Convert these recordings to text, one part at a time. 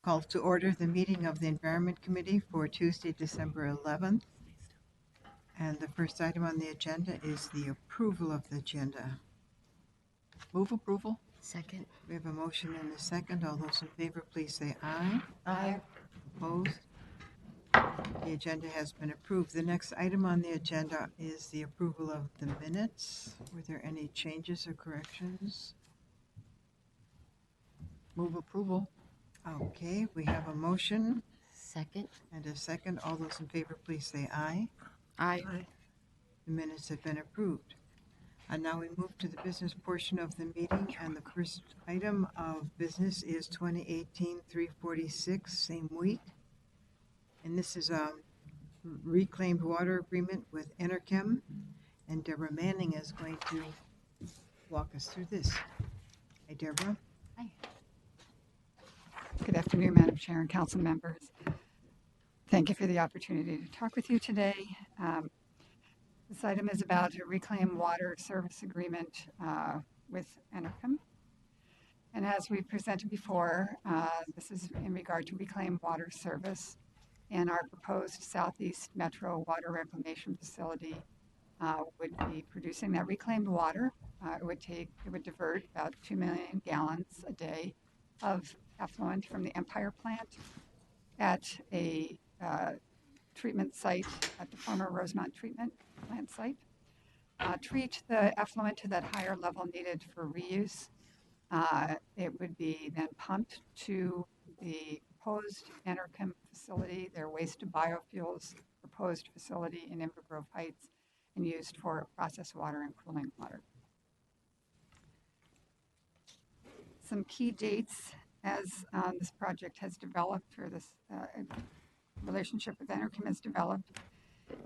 Call to order the meeting of the Environment Committee for Tuesday, December 11th. And the first item on the agenda is the approval of the agenda. Move approval. Second. We have a motion and a second. All those in favor, please say aye. Aye. Opposed? The agenda has been approved. The next item on the agenda is the approval of the minutes. Were there any changes or corrections? Move approval. Okay, we have a motion Second. and a second. All those in favor, please say aye. Aye. The minutes have been approved. And now we move to the business portion of the meeting, and the first item of business is 2018-346, same week. And this is a reclaimed water agreement with Enerchem, and Deborah Manning is going to walk us through this. Hi, Deborah. Hi. Good afternoon, Madam Chair and council members. Thank you for the opportunity to talk with you today. This item is about a reclaimed water service agreement with Enerchem. And as we presented before, this is in regard to reclaimed water service, and our proposed Southeast Metro Water Reclamation Facility would be producing that reclaimed water. It would divert about 2 million gallons a day of effluent from the Mpca plant at a treatment site at the former Rosemont treatment plant site. Treat the effluent to that higher level needed for reuse. It would be then pumped to the proposed Enerchem facility, their waste to biofuels proposed facility in Inver Grove Heights, and used for processed water and cooling water. Some key dates as this project has developed, or this relationship with Enerchem has developed.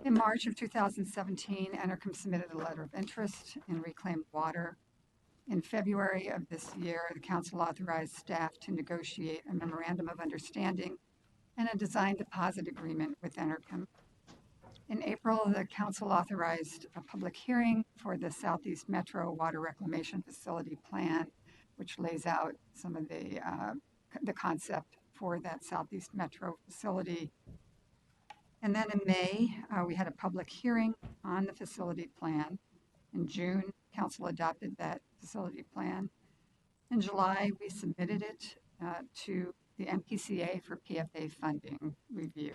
In March of 2017, Enerchem submitted a letter of interest in reclaimed water. In February of this year, the council authorized staff to negotiate a memorandum of understanding and a design deposit agreement with Enerchem. In April, the council authorized a public hearing for the Southeast Metro Water Reclamation Facility plan, which lays out some of the concept for that Southeast Metro facility. And then in May, we had a public hearing on the facility plan. In June, council adopted that facility plan. In July, we submitted it to the Mpca for PFA funding review.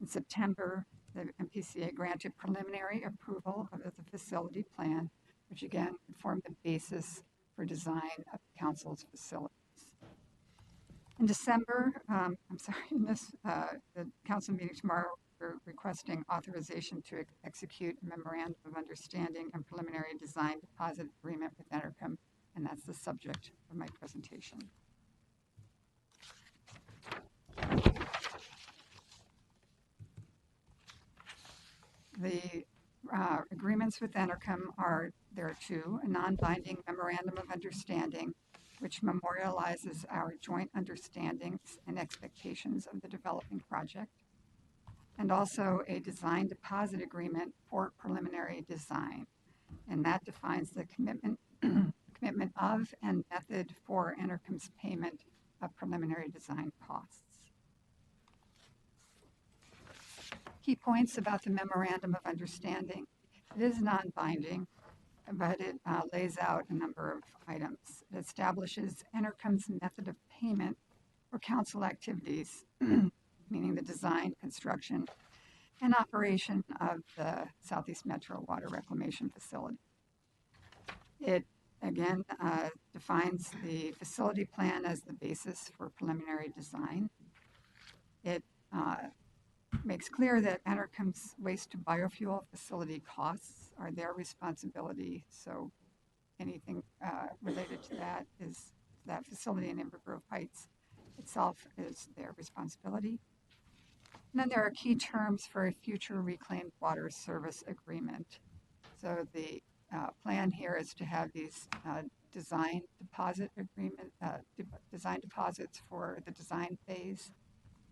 In September, the Mpca granted preliminary approval of the facility plan, which again formed the basis for design of the council's facilities. In December, in the council meeting tomorrow, we're requesting authorization to execute a memorandum of understanding and preliminary design deposit agreement with Enerchem, and that's the subject of my presentation. The agreements with Enerchem there are two: a non-binding memorandum of understanding, which memorializes our joint understandings and expectations of the developing project, and also a design deposit agreement for preliminary design. And that defines the commitment of and method for Enerchem's payment of preliminary design costs. Key points about the memorandum of understanding: it is non-binding, but it lays out a number of items. It establishes Enerchem's method of payment for council activities, meaning the design, construction, and operation of the Southeast Metro Water Reclamation Facility. It, again, defines the facility plan as the basis for preliminary design. It makes clear that Enerchem's waste to biofuel facility costs are their responsibility, so anything related to that facility in Inver Grove Heights itself is their responsibility. And then there are key terms for a future reclaimed water service agreement. So the plan here is to have these design deposit agreement, design deposits for the design phase,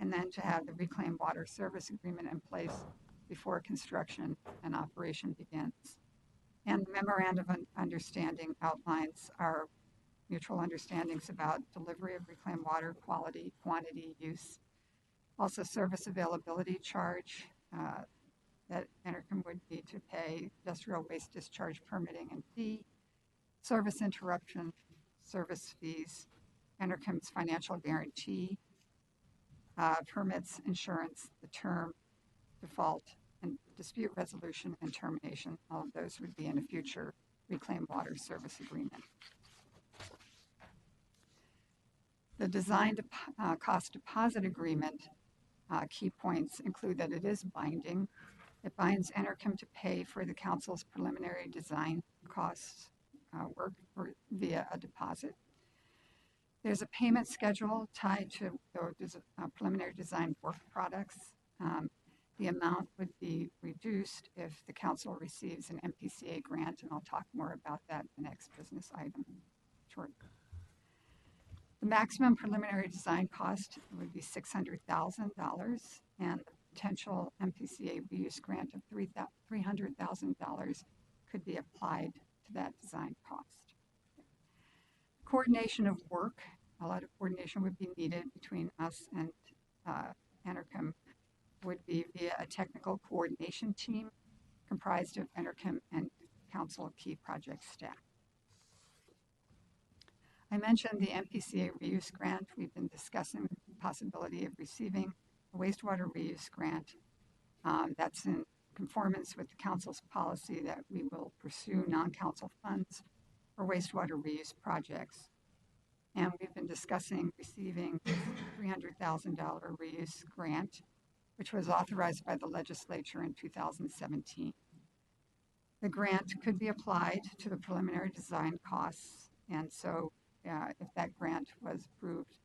and then to have the reclaimed water service agreement in place before construction and operation begins. And the memorandum of understanding outlines our mutual understandings about delivery of reclaimed water, quality, quantity, use. Also, service availability charge that Enercom would need to pay, industrial waste discharge permitting and fee, service interruption, service fees, Enercom's financial guarantee, permits, insurance, the term, default, and dispute resolution and termination. All of those would be in a future reclaimed water service agreement. The design cost deposit agreement key points include that it is binding. It binds Enercom to pay for the council's preliminary design costs work via a deposit. There's a payment schedule tied to the preliminary design work products. The amount would be reduced if the council receives an Mpca grant, and I'll talk more about that in the next business item shortly. The maximum preliminary design cost would be $600,000, and the potential Mpca reuse grant of $300,000 could be applied to that design cost. Coordination of work, a lot of coordination would be needed between us and Enercom, would be via a technical coordination team comprised of Enercom and council key project staff. I mentioned the Mpca reuse grant. We've been discussing the possibility of receiving a wastewater reuse grant. That's in conformance with the council's policy that we will pursue non-council funds for wastewater reuse projects. And we've been discussing receiving $300,000 reuse grant, which was authorized by the legislature in 2017. The grant could be applied to the preliminary design costs, and so if that grant was approved,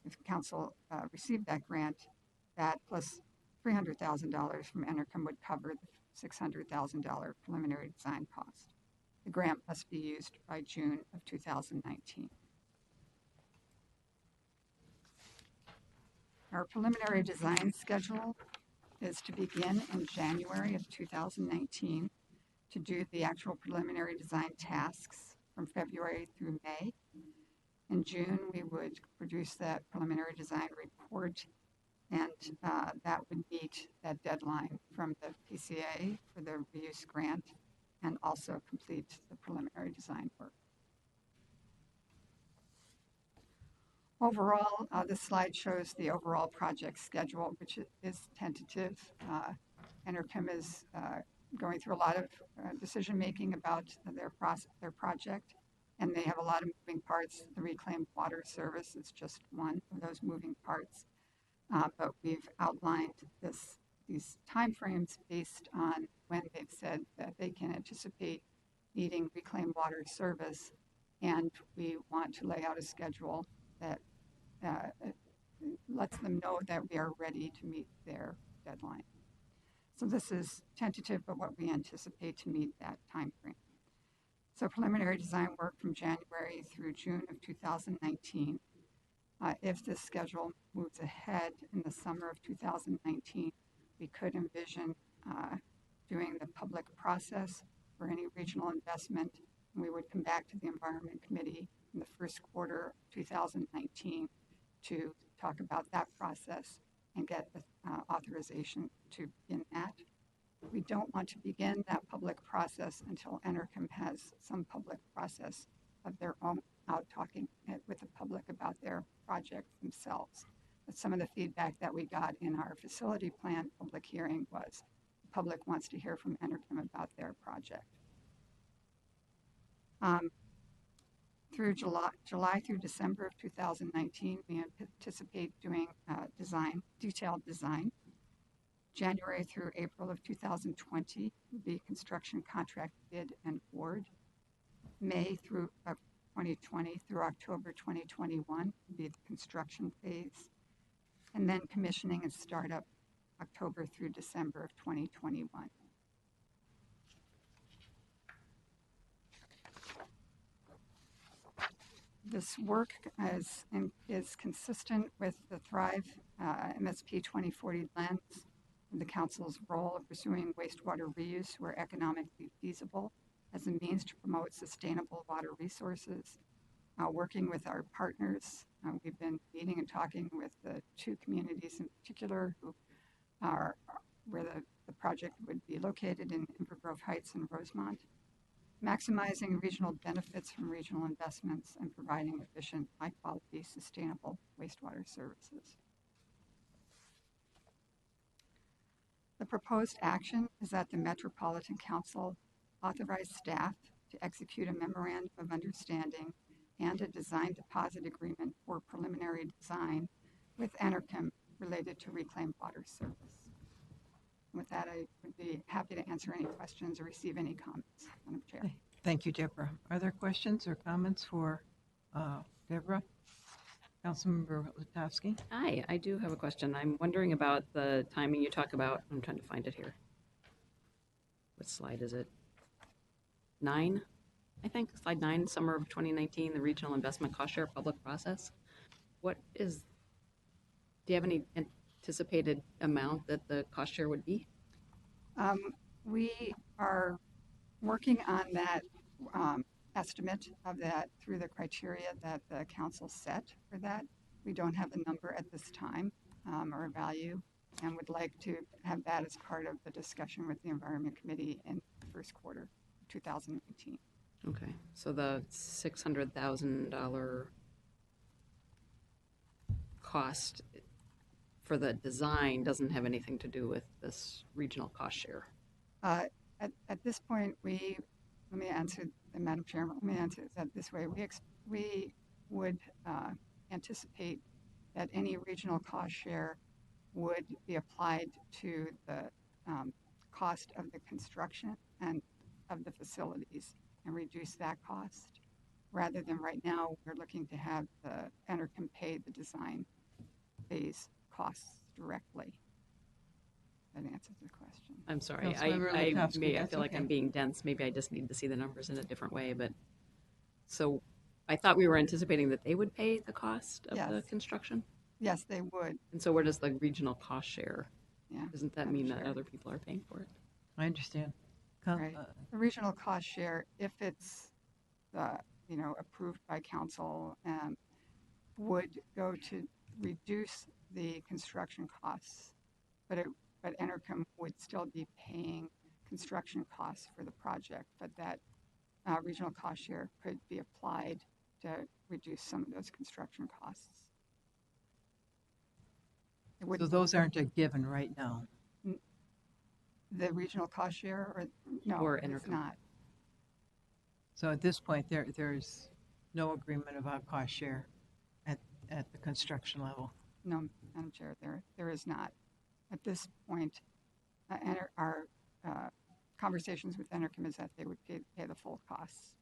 if council received that grant, that plus $300,000 from Enercom would cover the $600,000 preliminary design cost. The grant must be used by June of 2019. Our preliminary design schedule is to begin in January of 2019 to do the actual preliminary design tasks from February through May. In June, we would produce that preliminary design report, and that would meet that deadline from the PCA for the reuse grant and also complete the preliminary design work. Overall, this slide shows the overall project schedule, which is tentative. Enercom is going through a lot of decision-making about their project, and they have a lot of moving parts. The reclaimed water service is just one of those moving parts, but we've outlined these timeframes based on when they've said that they can anticipate needing reclaimed water service, and we want to lay out a schedule that lets them know that we are ready to meet their deadline. So this is tentative, but what we anticipate to meet that time frame. So preliminary design work from January through June of 2019. If this schedule moves ahead in the summer of 2019, we could envision doing the public process for any regional investment, and we would come back to the Environment Committee in the first quarter of 2019 to talk about that process and get the authorization to begin that. We don't want to begin that public process until Enercom has some public process of their own out talking with the public about their project themselves. But some of the feedback that we got in our facility plan public hearing was the public wants to hear from Enercom about their project. Through July through December of 2019, we anticipate doing detailed design. January through April of 2020 would be construction contract bid and award. May through 2020 through October 2021 would be the construction phase. And then commissioning and startup October through December of 2021. This work is consistent with the Thrive MSP 2040 lens and the Council's role of pursuing wastewater reuse where economically feasible as a means to promote sustainable water resources, working with our partners. We've been meeting and talking with the two communities in particular who are where the project would be located in Inver Grove Heights and Rosemont, maximizing regional benefits from regional investments and providing efficient, high-quality, sustainable wastewater services. The proposed action is that the Metropolitan Council authorize staff to execute a memorandum of understanding and a design deposit agreement for preliminary design with Enerchem related to reclaimed water service. With that, I would be happy to answer any questions or receive any comments, Madam Chair. Thank you, Deborah. Are there questions or comments for Deborah? Councilmember Latowski? Hi, I do have a question. I'm wondering about the timing you talk about. I'm trying to find it here. What slide is it? 9, I think. Slide 9, summer of 2019, the regional investment cost share public process. Do you have any anticipated amount that the cost share would be? We are working on that estimate of that through the criteria that the council set for that. We don't have a number at this time or a value, and would like to have that as part of the discussion with the Environment Committee in the first quarter of 2019. Okay, so the $600,000 cost for the design doesn't have anything to do with this regional cost share. At this point, let me answer, Madam Chairman, let me answer that this way. We would anticipate that any regional cost share would be applied to the cost of the construction and of the facilities and reduce that cost. Rather than right now, we're looking to have the Enerchem pay the design phase costs directly. That answers the question. I'm sorry, Councilmember I Latowski, that's feel like okay. I'm being dense. Maybe I just need to see the numbers in a different way. But so I thought we were anticipating that they would pay the cost of the Yes. construction. Yes, they would. And so where does the regional cost share? Yeah. Doesn't that I'm mean that sure. other people are paying for it? I understand. Right. The regional cost share, if it's approved by council, would go to reduce the construction costs, but Enerchem would still be paying construction costs for the project, but that regional cost share could be applied to reduce some of those construction costs. So those aren't a given right now. The regional cost share, or no, Or it's Enerchem. not. So at this point, there's no agreement about cost share at the construction level. No, Madam Chair, there is not. At this point, our conversations with Enerchem is that they would pay the full costs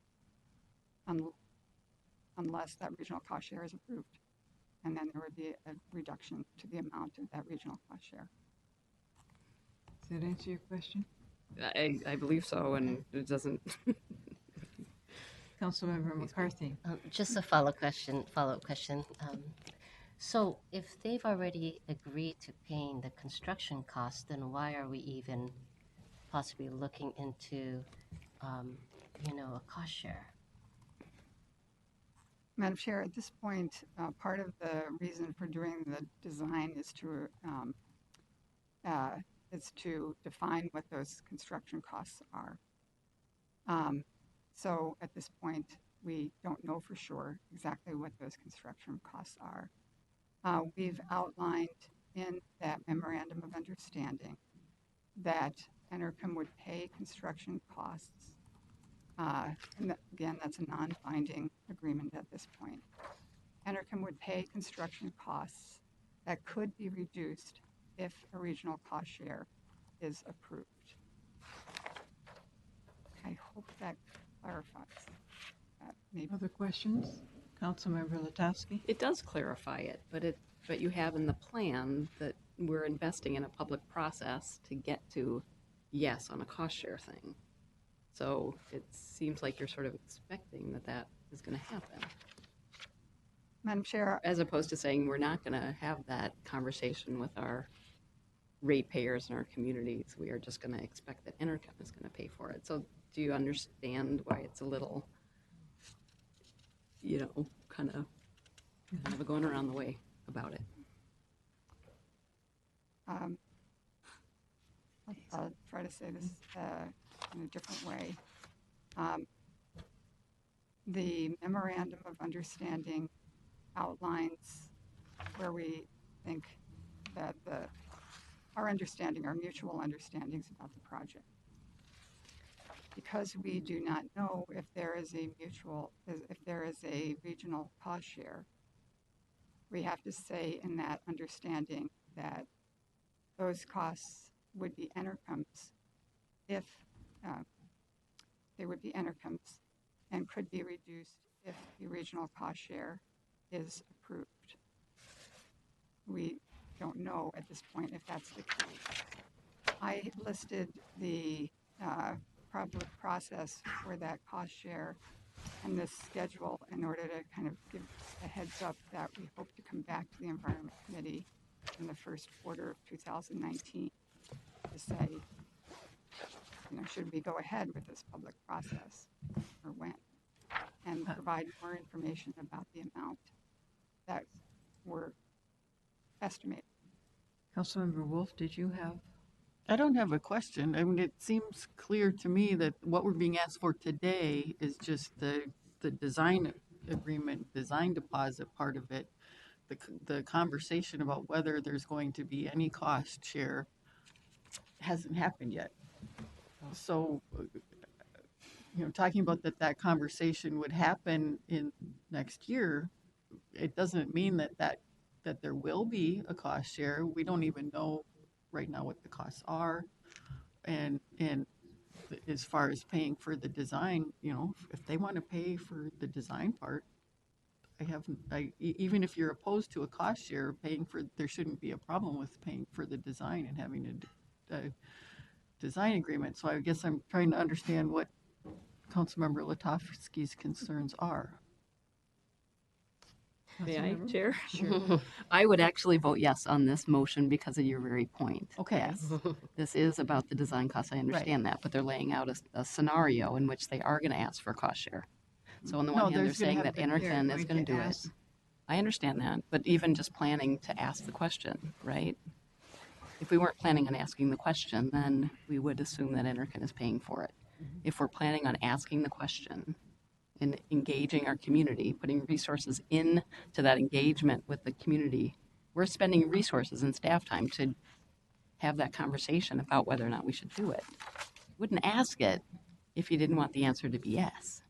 unless that regional cost share is approved. And then there would be a reduction to the amount of that regional cost share. Does that answer your question? I believe so, and it doesn't. Councilmember McCarthy? Just a follow-up question. So if they've already agreed to paying the construction costs, then why are we even possibly looking into, a cost share? Madam Chair, at this point, part of the reason for doing the design is to define what those construction costs are. So at this point, we don't know for sure exactly what those construction costs are. We've outlined in that memorandum of understanding that Enerchem would pay construction costs. And again, that's a non-binding agreement at this point. Enerchem would pay construction costs that could be reduced if a regional cost share is approved. I hope that clarifies that. Maybe. Other questions? Councilmember Latowski? It does clarify it, but you have in the plan that we're investing in a public process to get to yes on a cost share thing. So it seems like you're sort of expecting that is going to happen, Madam Chair, as opposed to saying we're not going to have that conversation with our ratepayers and our communities. We are just going to expect that Enerchem is going to pay for it. So do you understand why it's a little, kind of going around the way about it? I'll try to say this in a different way. The memorandum of understanding outlines where we think that our mutual understandings about the project. Because we do not know if there is a regional cost share, we have to say in that understanding that those costs would be intercomes if they would be intercomes and could be reduced if the regional cost share is approved. We don't know at this point if that's the case. I listed the public process for that cost share and this schedule in order to kind of give a heads up that we hope to come back to the Environment Committee in the first quarter of 2019 to say, should we go ahead with this public process or when? And provide more information about the amount that we're estimating. Councilmember Wolf, did you have? I don't have a question. I mean, it seems clear to me that what we're being asked for today is just the design agreement, design deposit part of it. The conversation about whether there's going to be any cost share hasn't happened yet. So, talking about that conversation would happen in next year, it doesn't mean that there will be a cost share. We don't even know right now what the costs are, and as far as paying for the design, if they want to pay for the design part, even if you're opposed to a cost share, there shouldn't be a problem with paying for the design and having a design agreement. So I guess I'm trying to understand what Councilmember Latofsky's concerns are. May I, Chair? Sure. I would actually vote yes on this motion because of your very point. Okay. Yes, this is about the design costs. I understand that, but they're laying out a scenario in which they are going to ask for cost share. So on the one hand, they're there's gonna saying have that to- Enercan is going to do it. ask. I understand that, but even just planning to ask the question, right? If we weren't planning on asking the question, then we would assume that Enercan is paying for it. If we're planning on asking the question and engaging our community, putting resources into that engagement with the community, we're spending resources and staff time to have that conversation about whether or not we should do it. Wouldn't ask it if you didn't want the answer to be yes,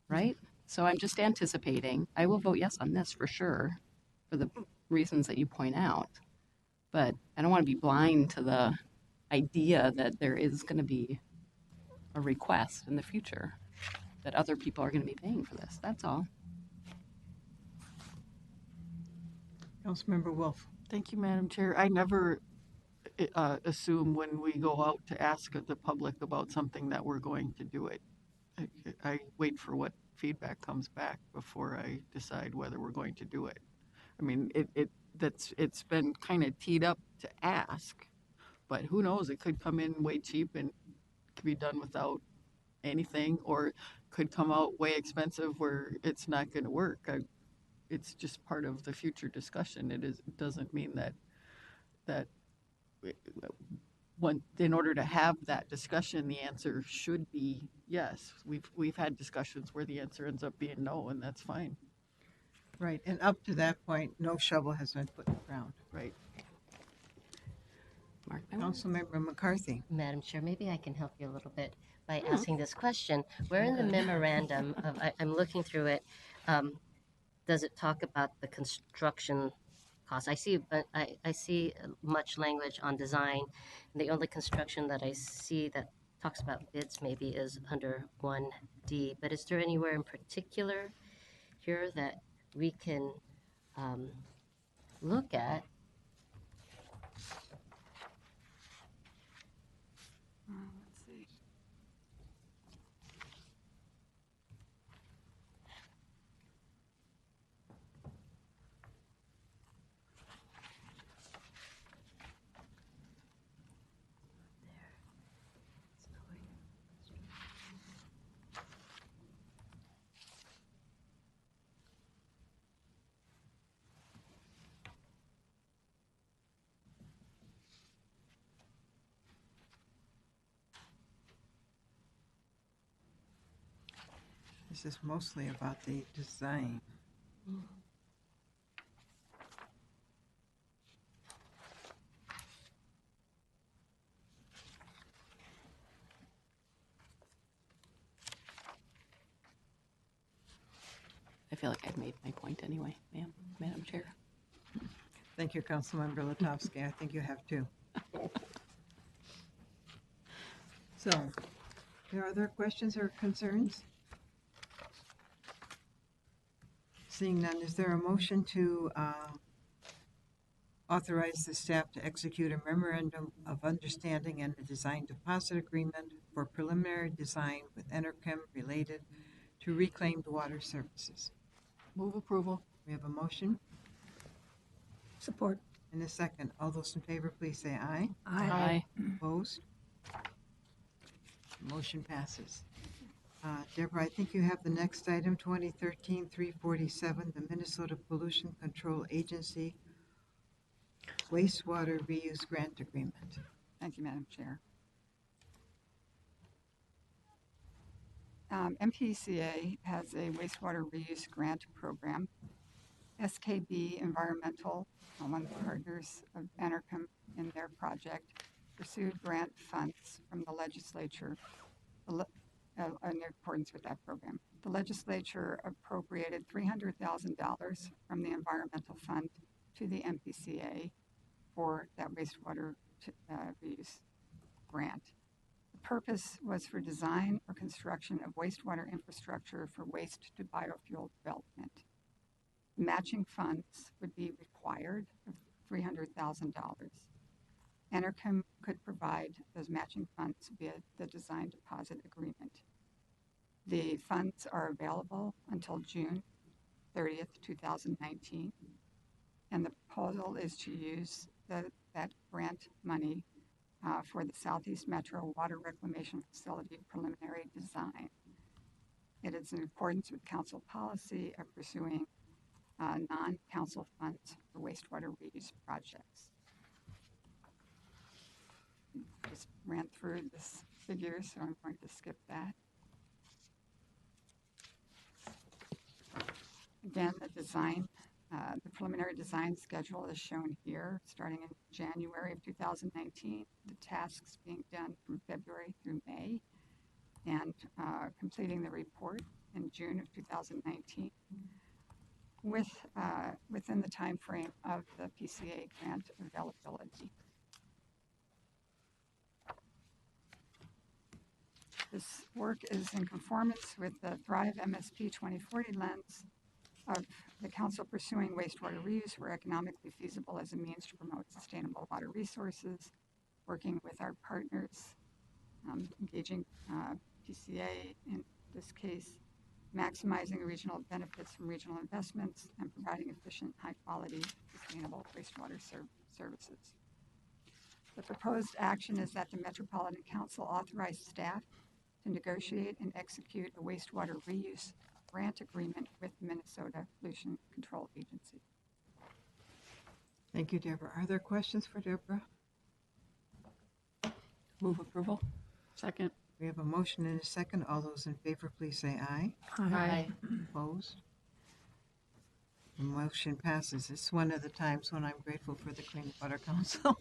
right? So I'm just anticipating. I will vote yes on this for sure, for the reasons that you point out. But I don't want to be blind to the idea that there is going to be a request in the future that other people are going to be paying for this. That's all. Councilmember Wolf. Thank you, Madam Chair. I never assume when we go out to ask the public about something that we're going to do it. I wait for what feedback comes back before I decide whether we're going to do it. I mean, it's been kind of teed up to ask, but who knows? It could come in way cheap and could be done without anything, or could come out way expensive where it's not going to work. It's just part of the future discussion. It doesn't mean that in order to have that discussion, the answer should be yes. We've had discussions where the answer ends up being no, and that's fine. Right, and up to that point, no shovel has been put in the ground. Right. Mark my words. Councilmember McCarthy. Madam Chair, maybe I can help you a little bit by asking this question. Where in the memorandum, I'm looking through it, does it talk about the construction costs? I see much language on design, and the only construction that I see that talks about bids maybe is under 1D. But is there anywhere in particular here that we can look at? Let's see. This is mostly about the design. I feel like I've made my point anyway, Madam Chair. Thank you, Councilmember Latowski. I think you have too. So, are there questions or concerns? Seeing none, is there a motion to authorize the staff to execute a memorandum of understanding and a design deposit agreement for preliminary design with Enerchem related to reclaimed water services? Move approval. We have a motion Support. and a second. All those in favor, please say aye. Aye. Opposed? Motion passes. Deborah, I think you have the next item, 2013-347, the Minnesota Pollution Control Agency Wastewater Reuse Grant Agreement. Thank you, Madam Chair. MPCA has a wastewater reuse grant program. SKB Environmental, one of the partners of Enerchem in their project, pursued grant funds from the legislature in accordance with that program. The legislature appropriated $300,000 from the environmental fund to the MPCA for that wastewater reuse grant. The purpose was for design or construction of wastewater infrastructure for waste to biofuel development. Matching funds would be required of $300,000. Enerchem could provide those matching funds via the design deposit agreement. The funds are available until June 30th, 2019, and the proposal is to use that grant money for the Southeast Metro Water Reclamation Facility preliminary design. It is in accordance with council policy of pursuing non-council funds for wastewater reuse projects. Just ran through this figure, so I'm going to skip that. Again, the preliminary design schedule is shown here, starting in January of 2019, the tasks being done from February through May, and completing the report in June of 2019 within the time frame of the PCA grant availability. This work is in conformance with the Thrive MSP 2040 lens of the council pursuing wastewater reuse where economically feasible as a means to promote sustainable water resources, working with our partners, engaging PCA in this case, maximizing regional benefits from regional investments, and providing efficient, high-quality, sustainable wastewater services. The proposed action is that the Metropolitan Council authorize staff to negotiate and execute a wastewater reuse grant agreement with the Minnesota Pollution Control Agency. Thank you, Deborah. Are there questions for Deborah? Move approval. Second. We have a motion and a second. All those in favor, please say aye. Aye. Opposed? The motion passes. It's one of the times when I'm grateful for the Clean Water Council.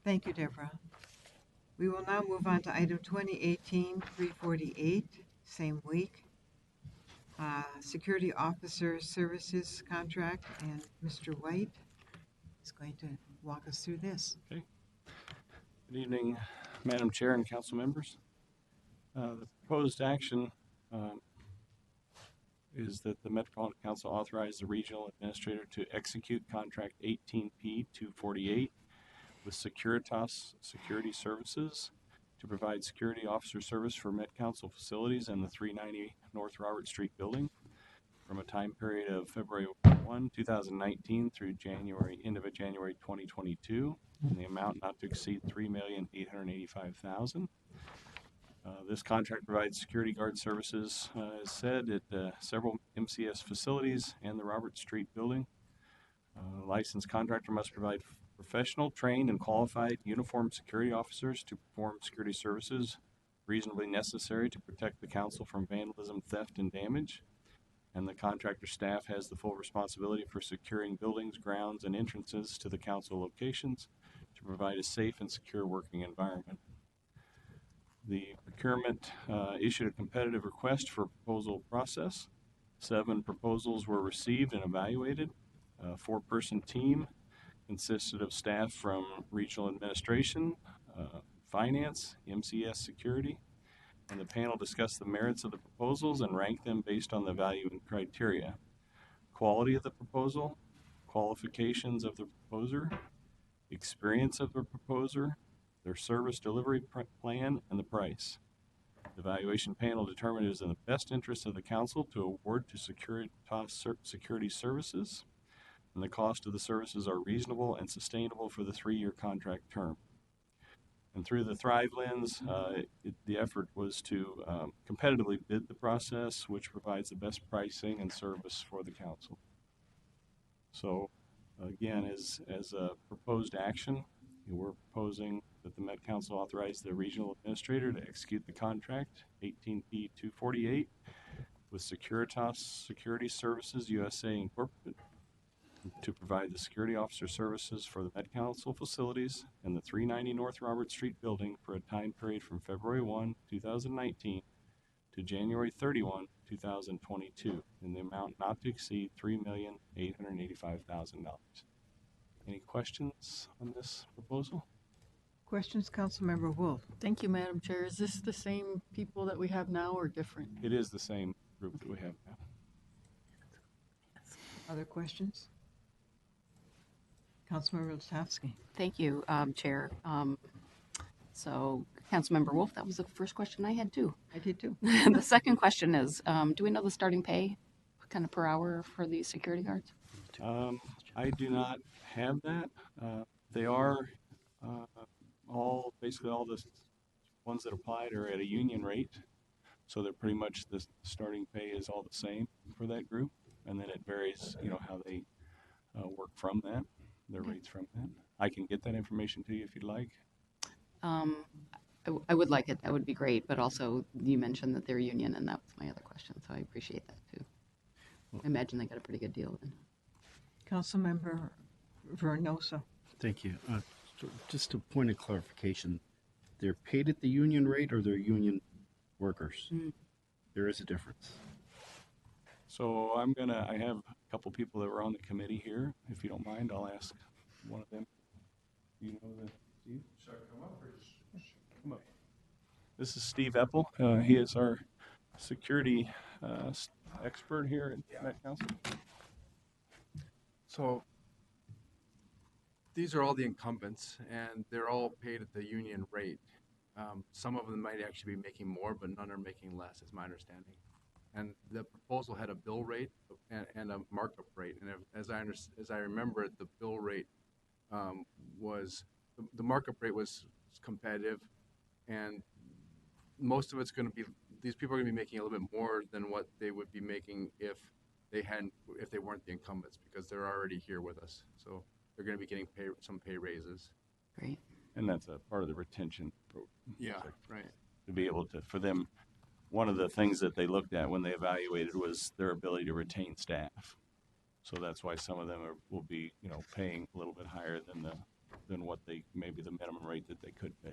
Thank you, Deborah. We will now move on to item 2018-348, same week. Security Officer Services Contract, and Mr. White is going to walk us through this. Okay. Good evening, Madam Chair and council members. The proposed action is that the Metropolitan Council authorize the regional administrator to execute contract 18P-248 with Securitas Security Services to provide security officer service for Met Council facilities and the 390 North Robert Street building from a time period of February 1, 2019 through end of January 2022, in the amount not to exceed $3,885,000. This contract provides security guard services, as said, at several MCS facilities and the Robert Street building. Licensed contractor must provide professional, trained, and qualified uniformed security officers to perform security services reasonably necessary to protect the council from vandalism, theft, and damage. And the contractor staff has the full responsibility for securing buildings, grounds, and entrances to the council locations to provide a safe and secure working environment. The procurement issued a competitive request for proposal process. 7 proposals were received and evaluated. A 4-person team consisted of staff from regional administration, finance, MCS security, and the panel discussed the merits of the proposals and ranked them based on the value and criteria: quality of the proposal, qualifications of the proposer, experience of the proposer, their service delivery plan, and the price. The evaluation panel determined it is in the best interest of the council to award to Security Services, and the cost of the services are reasonable and sustainable for the 3-year contract term. And through the Thrive lens, the effort was to competitively bid the process, which provides the best pricing and service for the council. So, again, as a proposed action, we're proposing that the Met Council authorize the regional administrator to execute the contract 18P 248 with Securitas Security Services USA Incorporated to provide the security officer services for the Met Council facilities and the 390 North Robert Street building for a time period from February 1, 2019 to January 31, 2022 in the amount not to exceed $3,885,000. Any questions on this proposal? Questions, Councilmember Wolf? Thank you, Madam Chair. Is this the same people that we have now or different? It is the same group that we have now. Other questions? Councilmember Latowski? Thank you, Chair. So, Councilmember Wolf, that was the first question I had too. I did too. The second question is, do we know the starting pay kind of per hour for the security guards? I do not have that. They are basically all the ones that applied are at a union rate. So they're pretty much the starting pay is all the same for that group. And then it varies, how they work from that, their rates from that. I can get that information to you if you'd like. I would like it. That would be great. But also, you mentioned that they're union, and that was my other question. So I appreciate that too. I imagine they got a pretty good deal then. Councilmember Vernosa? Thank you. So just a point of clarification, they're paid at the union rate or they're union workers? There is a difference. So I have a couple people that were on the committee here. If you don't mind, I'll ask one of them. You know Steve? Should I come up or Come up. This is Steve Eppel. He is our security expert here at Met Council. So these are all the incumbents, and they're all paid at the union rate. Some of them might actually be making more, but none are making less, is my understanding. And the proposal had a bill rate and a markup rate. And as I remember it, the bill rate was the markup rate was competitive, and most of it's going to be these people are going to be making a little bit more than what they would be making if they weren't the incumbents, because they're already here with us. So they're going to be getting some pay raises. Great. And that's a part of the retention program. Yeah, right. To be able to, for them, one of the things that they looked at when they evaluated was their ability to retain staff. So that's why some of them will be, paying a little bit higher than what maybe the minimum rate that they could pay.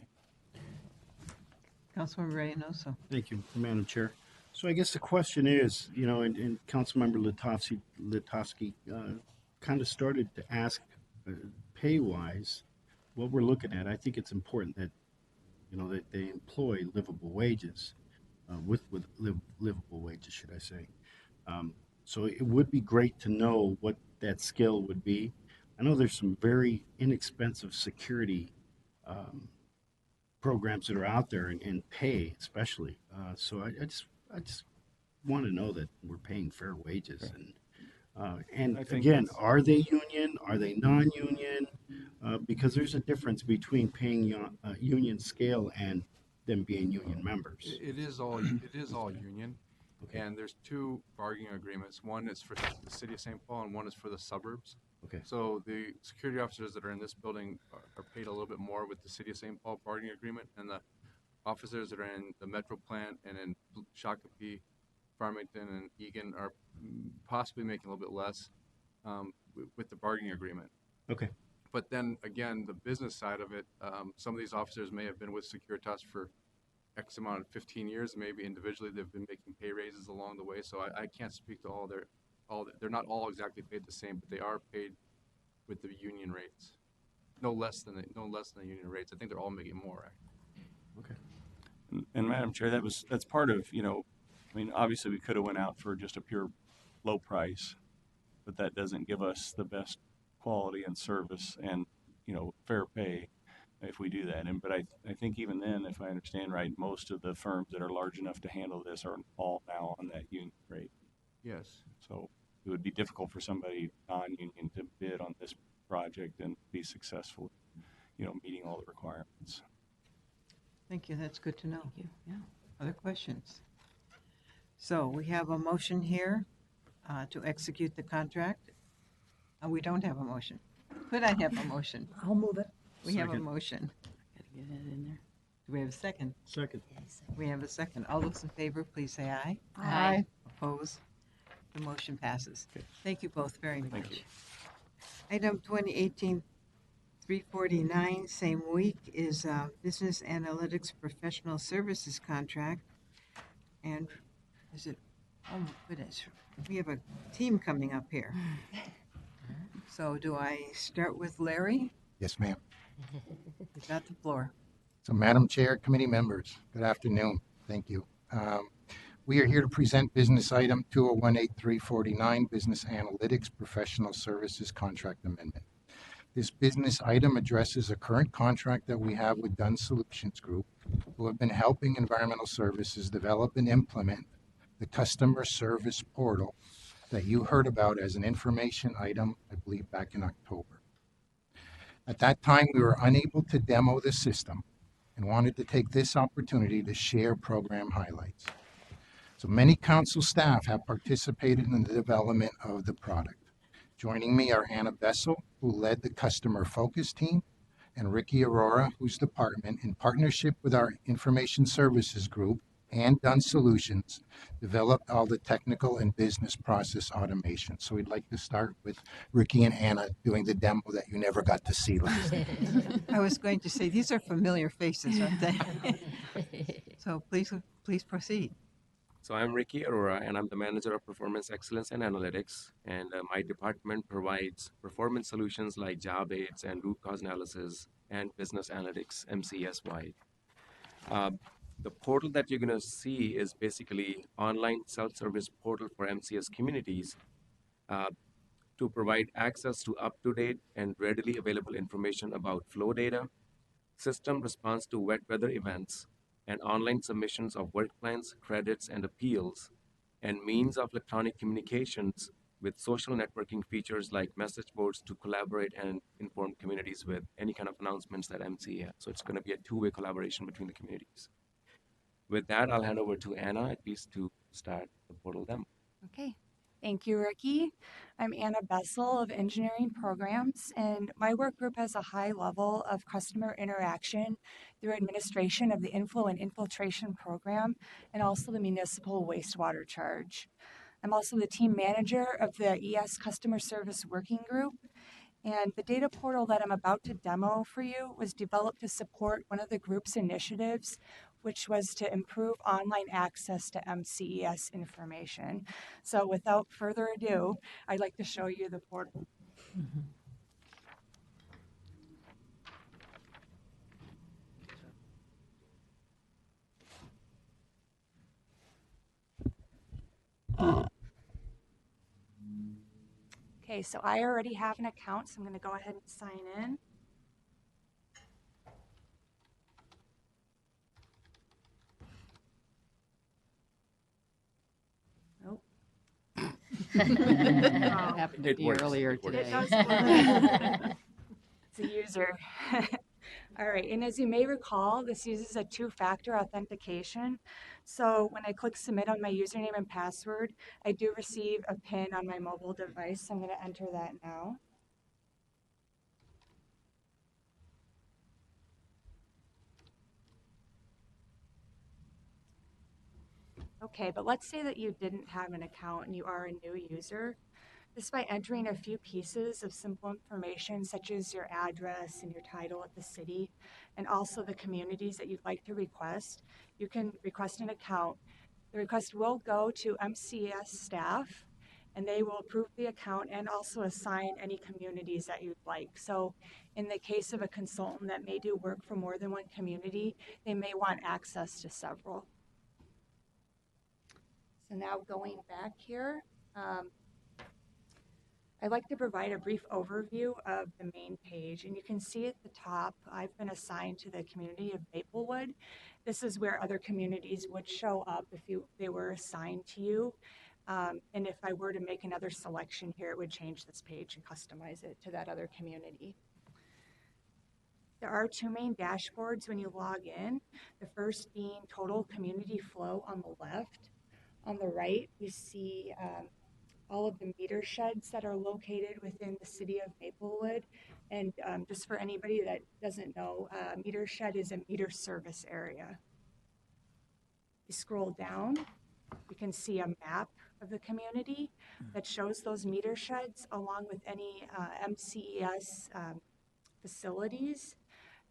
Councilmember Reynoso? Thank you, Madam Chair. So I guess the question is, and Councilmember Latowski kind of started to ask pay-wise what we're looking at. I think it's important that, that they employ livable wages, with livable wages, should I say. So it would be great to know what that scale would be. I know there's some very inexpensive security programs that are out there and pay especially. So I just want to know that we're paying fair wages. And again, are they union? Are they non-union? Because there's a difference between paying union scale and them being union members. It is all union. Okay. And there's 2 bargaining agreements. One is for the city of St. Paul, and one is for the suburbs. Okay. So the security officers that are in this building are paid a little bit more with the city of St. Paul bargaining agreement, and the officers that are in the Metropolitan and in Shakopee, Farmington, and Egan are possibly making a little bit less with the bargaining agreement. Okay. But then again, the business side of it, some of these officers may have been with Securitas for X amount of 15 years. Maybe individually they've been making pay raises along the way. So I can't speak to they're not all exactly paid the same, but they are paid with the union rates. No less than the union rates. I think they're all making more. Actually. Okay. And Madam Chair, that's part of, I mean, obviously we could have went out for just a pure low price, but that doesn't give us the best quality and service and, fair pay if we do that. But I think even then, if I understand right, most of the firms that are large enough to handle this are all now on that union rate. Yes. So it would be difficult for somebody non-union to bid on this project and be successful, meeting all the requirements. Thank you, that's good to know. Thank you. Yeah. Other questions? So we have a motion here to execute the contract. We don't have a motion. Could I have a motion? I'll move it. We have a Second. motion. Gotta get it in there. Do we have a second? Second. We have a second. All those in favor, please say aye. Aye. Opposed? The motion passes. Thank you both very much. Thank you. Item 2018-349, same week, is Business Analytics Professional Services Contract. And is it, oh my goodness, we have a team coming up here. So do I start with Larry? Yes, ma'am. You got the floor. So, Madam Chair, committee members, good afternoon. Thank you. We are here to present business item 2018-349, Business Analytics Professional Services Contract Amendment. This business item addresses a current contract that we have with Dunn Solutions Group, who have been helping environmental services develop and implement the customer service portal that you heard about as an information item, I believe, back in October. At that time, we were unable to demo the system and wanted to take this opportunity to share program highlights. So many council staff have participated in the development of the product. Joining me are Anna Bessel, who led the customer focus team, and Ricky Aurora, whose department, in partnership with our information services group and Dunn Solutions, developed all the technical and business process automation. So we'd like to start with Ricky and Anna doing the demo that you never got to see last night. I was going to say, these are familiar faces, aren't they? So please proceed. So I'm Ricky Aurora, and I'm the Manager of Performance Excellence and Analytics. And my department provides performance solutions like job aids and root cause analysis and business analytics, MCS-wide. The portal that you're going to see is basically online self-service portal for MCS communities to provide access to up-to-date and readily available information about flow data, system response to wet weather events, and online submissions of work plans, credits, and appeals, and means of electronic communications with social networking features like message boards to collaborate and inform communities with any kind of announcements that MCA has. So it's going to be a two-way collaboration between the communities. With that, I'll hand over to Anna at least to start the portal demo. Okay. Thank you, Ricky. I'm Anna Bessel of Engineering Programs, and my work group has a high level of customer interaction through administration of the inflow and infiltration program and also the municipal wastewater charge. I'm also the team manager of the ES Customer Service Working Group, and the data portal that I'm about to demo for you was developed to support one of the group's initiatives, which was to improve online access to MCES information. So without further ado, I'd like to show you the portal. Okay, so I already have an account, so I'm going to go ahead and sign in. That happened to It me works. earlier It works. today. It does work. It's a user. All right, and as you may recall, this uses a two-factor authentication. So when I click submit on my username and password, I do receive a PIN on my mobile device. So I'm going to enter that now. Okay, but let's say that you didn't have an account and you are a new user. Just by entering a few pieces of simple information, such as your address and your title at the city, and also the communities that you'd like to request, you can request an account. The request will go to MCS staff, and they will approve the account and also assign any communities that you'd like. So in the case of a consultant that may do work for more than one community, they may want access to several. So now going back here, I'd like to provide a brief overview of the main page, and you can see at the top, I've been assigned to the community of Maplewood. This is where other communities would show up if they were assigned to you. And if I were to make another selection here, it would change this page and customize it to that other community. There are two main dashboards when you log in. The first being total community flow on the left. On the right, we see all of the meter sheds that are located within the city of Maplewood. And just for anybody that doesn't know, meter shed is a meter service area. You scroll down, you can see a map of the community that shows those meter sheds along with any MCES facilities.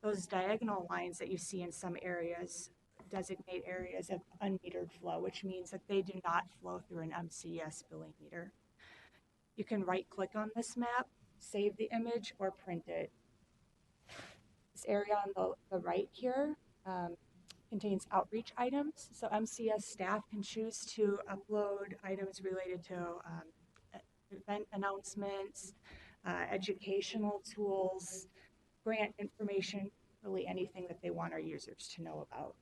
Those diagonal lines that you see in some areas designate areas of unmetered flow, which means that they do not flow through an MCES billing meter. You can right-click on this map, save the image, or print it. This area on the right here contains outreach items. So MCS staff can choose to upload items related to event announcements, educational tools, grant information, really anything that they want our users to know about.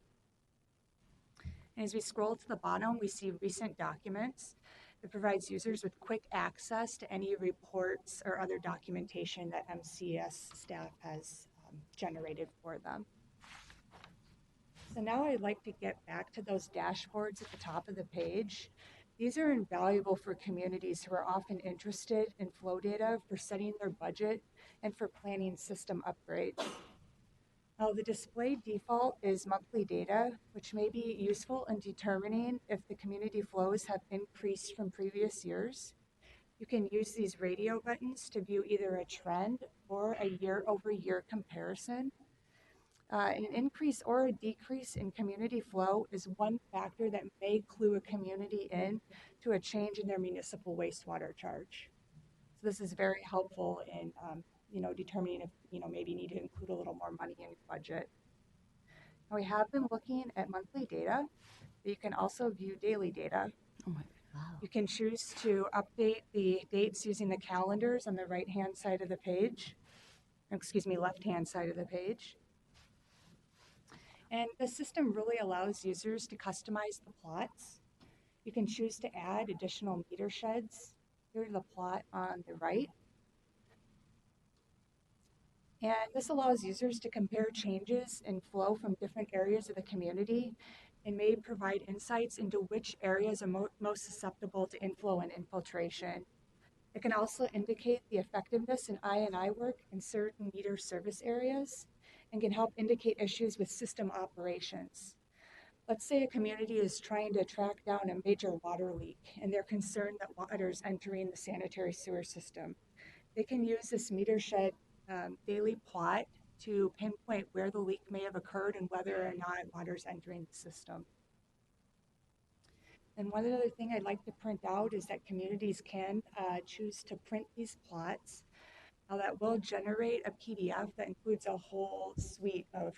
And as we scroll to the bottom, we see recent documents. It provides users with quick access to any reports or other documentation that MCS staff has generated for them. So now I'd like to get back to those dashboards at the top of the page. These are invaluable for communities who are often interested in flow data for setting their budget and for planning system upgrades. Now, the display default is monthly data, which may be useful in determining if the community flows have increased from previous years. You can use these radio buttons to view either a trend or a year-over-year comparison. An increase or a decrease in community flow is one factor that may clue a community in to a change in their municipal wastewater charge. So this is very helpful in determining if maybe you need to include a little more money in your budget. Now we have been looking at monthly data, but you can also view daily data. Oh my, Wow. You can choose to update the dates using the calendars on the right-hand side of the page, left-hand side of the page. And the system really allows users to customize the plots. You can choose to add additional meter sheds. Here's the plot on the right. And this allows users to compare changes in flow from different areas of the community and may provide insights into which areas are most susceptible to inflow and infiltration. It can also indicate the effectiveness in I&I work in certain meter service areas and can help indicate issues with system operations. Let's say a community is trying to track down a major water leak and they're concerned that water is entering the sanitary sewer system. They can use this meter shed daily plot to pinpoint where the leak may have occurred and whether or not water is entering the system. And one other thing I'd like to print out is that communities can choose to print these plots. Now that will generate a PDF that includes a whole suite of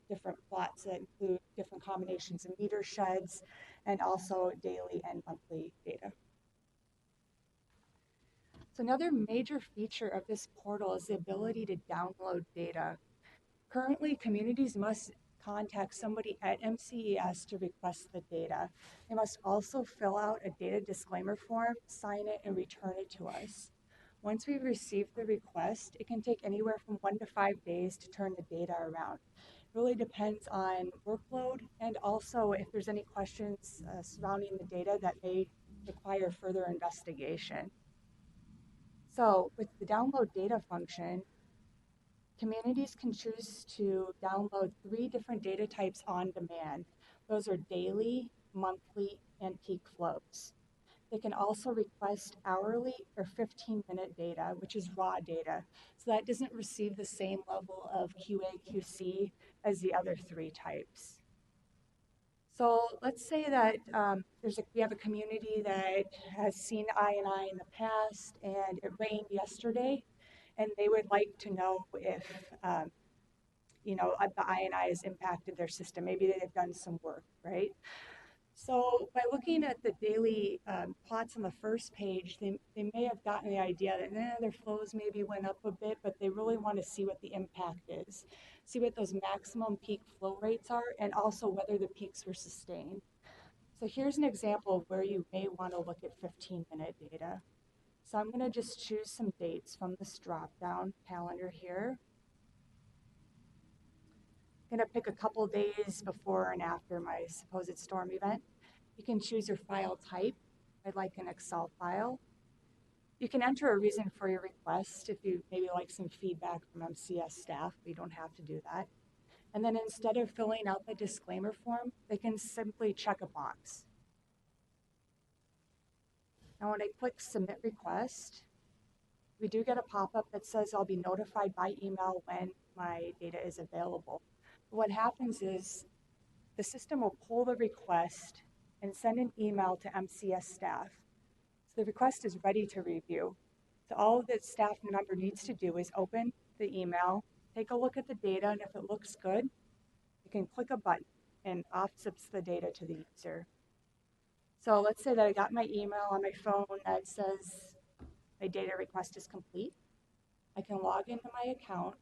different plots that include different combinations of meter sheds and also daily and monthly data. So another major feature of this portal is the ability to download data. Currently, communities must contact somebody at MCES to request the data. They must also fill out a data disclaimer form, sign it, and return it to us. Once we receive the request, it can take anywhere from 1 to 5 days to turn the data around. It really depends on workload and also if there's any questions surrounding the data that may require further investigation. So with the download data function, communities can choose to download 3 different data types on demand. Those are daily, monthly, and peak flows. They can also request hourly or 15-minute data, which is raw data. So that doesn't receive the same level of QA/QC as the other three types. So let's say that we have a community that has seen I&I in the past, and it rained yesterday, and they would like to know if the I&I has impacted their system. Maybe they've done some work, right? So by looking at the daily plots on the first page, they may have gotten the idea that their flows maybe went up a bit, but they really want to see what the impact is, see what those maximum peak flow rates are, and also whether the peaks were sustained. So here's an example of where you may want to look at 15-minute data. So I'm going to just choose some dates from this drop-down calendar here. I'm going to pick a couple days before and after my supposed storm event. You can choose your file type. I'd like an Excel file. You can enter a reason for your request if you maybe like some feedback from MCS staff. We don't have to do that. And then instead of filling out the disclaimer form, they can simply check a box. Now when I click Submit Request, we do get a pop-up that says I'll be notified by email when my data is available. But what happens is the system will pull the request and send an email to MCS staff. So the request is ready to review. So all the staff member needs to do is open the email, take a look at the data, and if it looks good, you can click a button and off zips the data to the user. So let's say that I got my email on my phone that says my data request is complete. I can log into my account,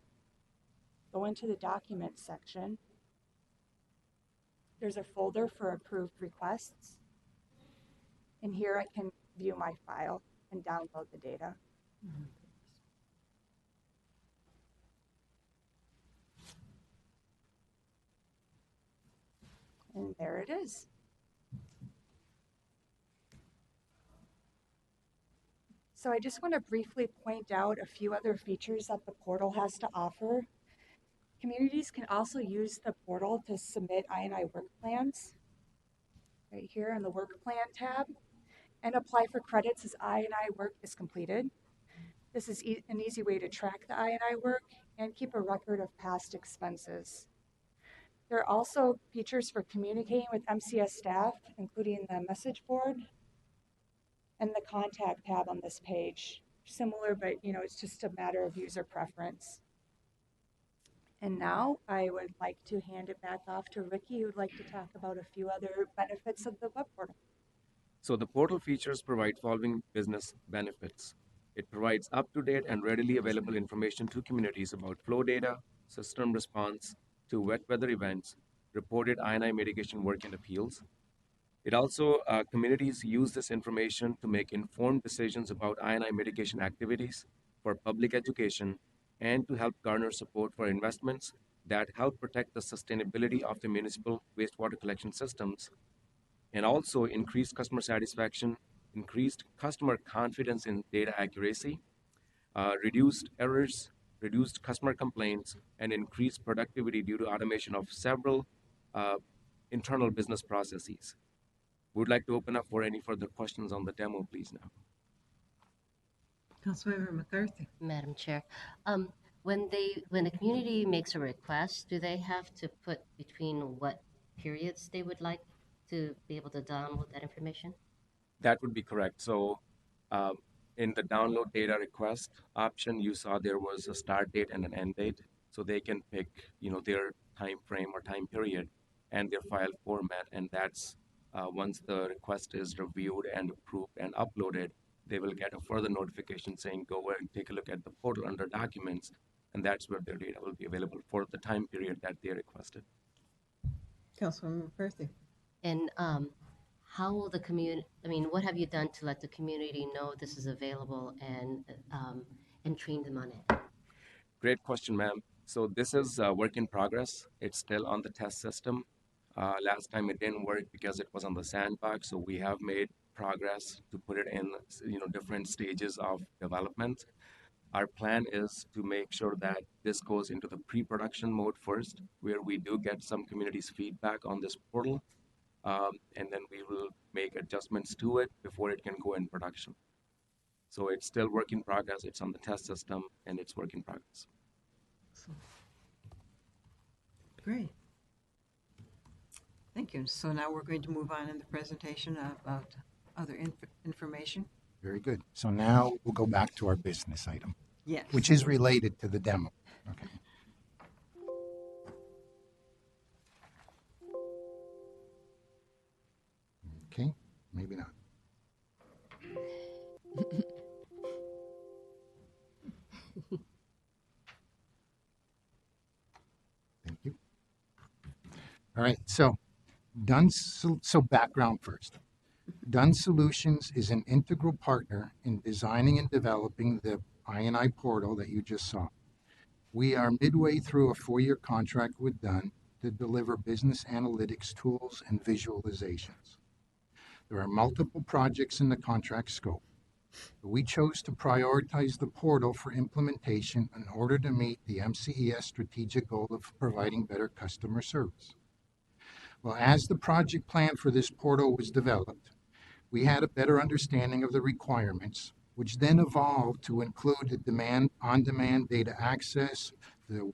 go into the Documents section. There's a folder for approved requests. And here I can view my file and download the data. And there it is. So I just want to briefly point out a few other features that the portal has to offer. Communities can also use the portal to submit I&I work plans, right here in the Work Plan tab, and apply for credits as I&I work is completed. This is an easy way to track the I&I work and keep a record of past expenses. There are also features for communicating with MCS staff, including the message board and the contact tab on this page. Similar, but it's just a matter of user preference. And now I would like to hand it back off to Ricky, who'd like to talk about a few other benefits of the web portal. So the portal features provide following business benefits. It provides up-to-date and readily available information to communities about flow data, system response to wet weather events, reported I&I mitigation work and appeals. It also, communities use this information to make informed decisions about I&I mitigation activities for public education and to help garner support for investments that help protect the sustainability of the municipal wastewater collection systems, and also increased customer satisfaction, increased customer confidence in data accuracy, reduced errors, reduced customer complaints, and increased productivity due to automation of several internal business processes. Would like to open up for any further questions on the demo, please, now. Councilmember McCarthy. Madam Chair, when the community makes a request, do they have to put between what periods they would like to be able to download that information? That would be correct. So in the download data request option, you saw there was a start date and an end date. So they can pick, their time frame or time period and their file format. And that's once the request is reviewed and approved and uploaded, they will get a further notification saying, go and take a look at the portal under documents. And that's where their data will be available for the time period that they requested. Councilmember McCarthy. And how will the community, what have you done to let the community know this is available and train them on it? Great question, ma'am. So this is a work in progress. It's still on the test system. Last time it didn't work because it was on the sandbox. So we have made progress to put it in, different stages of development. Our plan is to make sure that this goes into the pre-production mode first, where we do get some community's feedback on this portal. and then we will make adjustments to it before it can go in production. So it's still work in progress. It's on the test system, and it's work in progress. Great. Thank you. So now we're going to move on in the presentation about other information. Very good. So now we'll go back to our business item, Yes. which is related to the demo. Okay. Okay, maybe not. Thank you. All right, so background first. Dunn Solutions is an integral partner in designing and developing the I&I portal that you just saw. We are midway through a 4-year contract with Dunn to deliver business analytics tools and visualizations. There are multiple projects in the contract scope. We chose to prioritize the portal for implementation in order to meet the MCES strategic goal of providing better customer service. Well, as the project plan for this portal was developed, we had a better understanding of the requirements, which then evolved to include the on-demand data access, the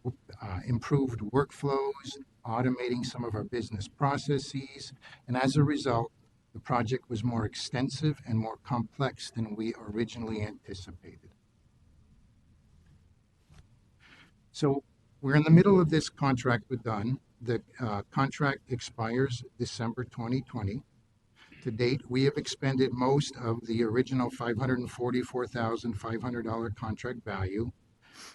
improved workflows, automating some of our business processes, and as a result, the project was more extensive and more complex than we originally anticipated. So we're in the middle of this contract with Dunn. The contract expires December 2020. To date, we have expended most of the original $544,500 contract value,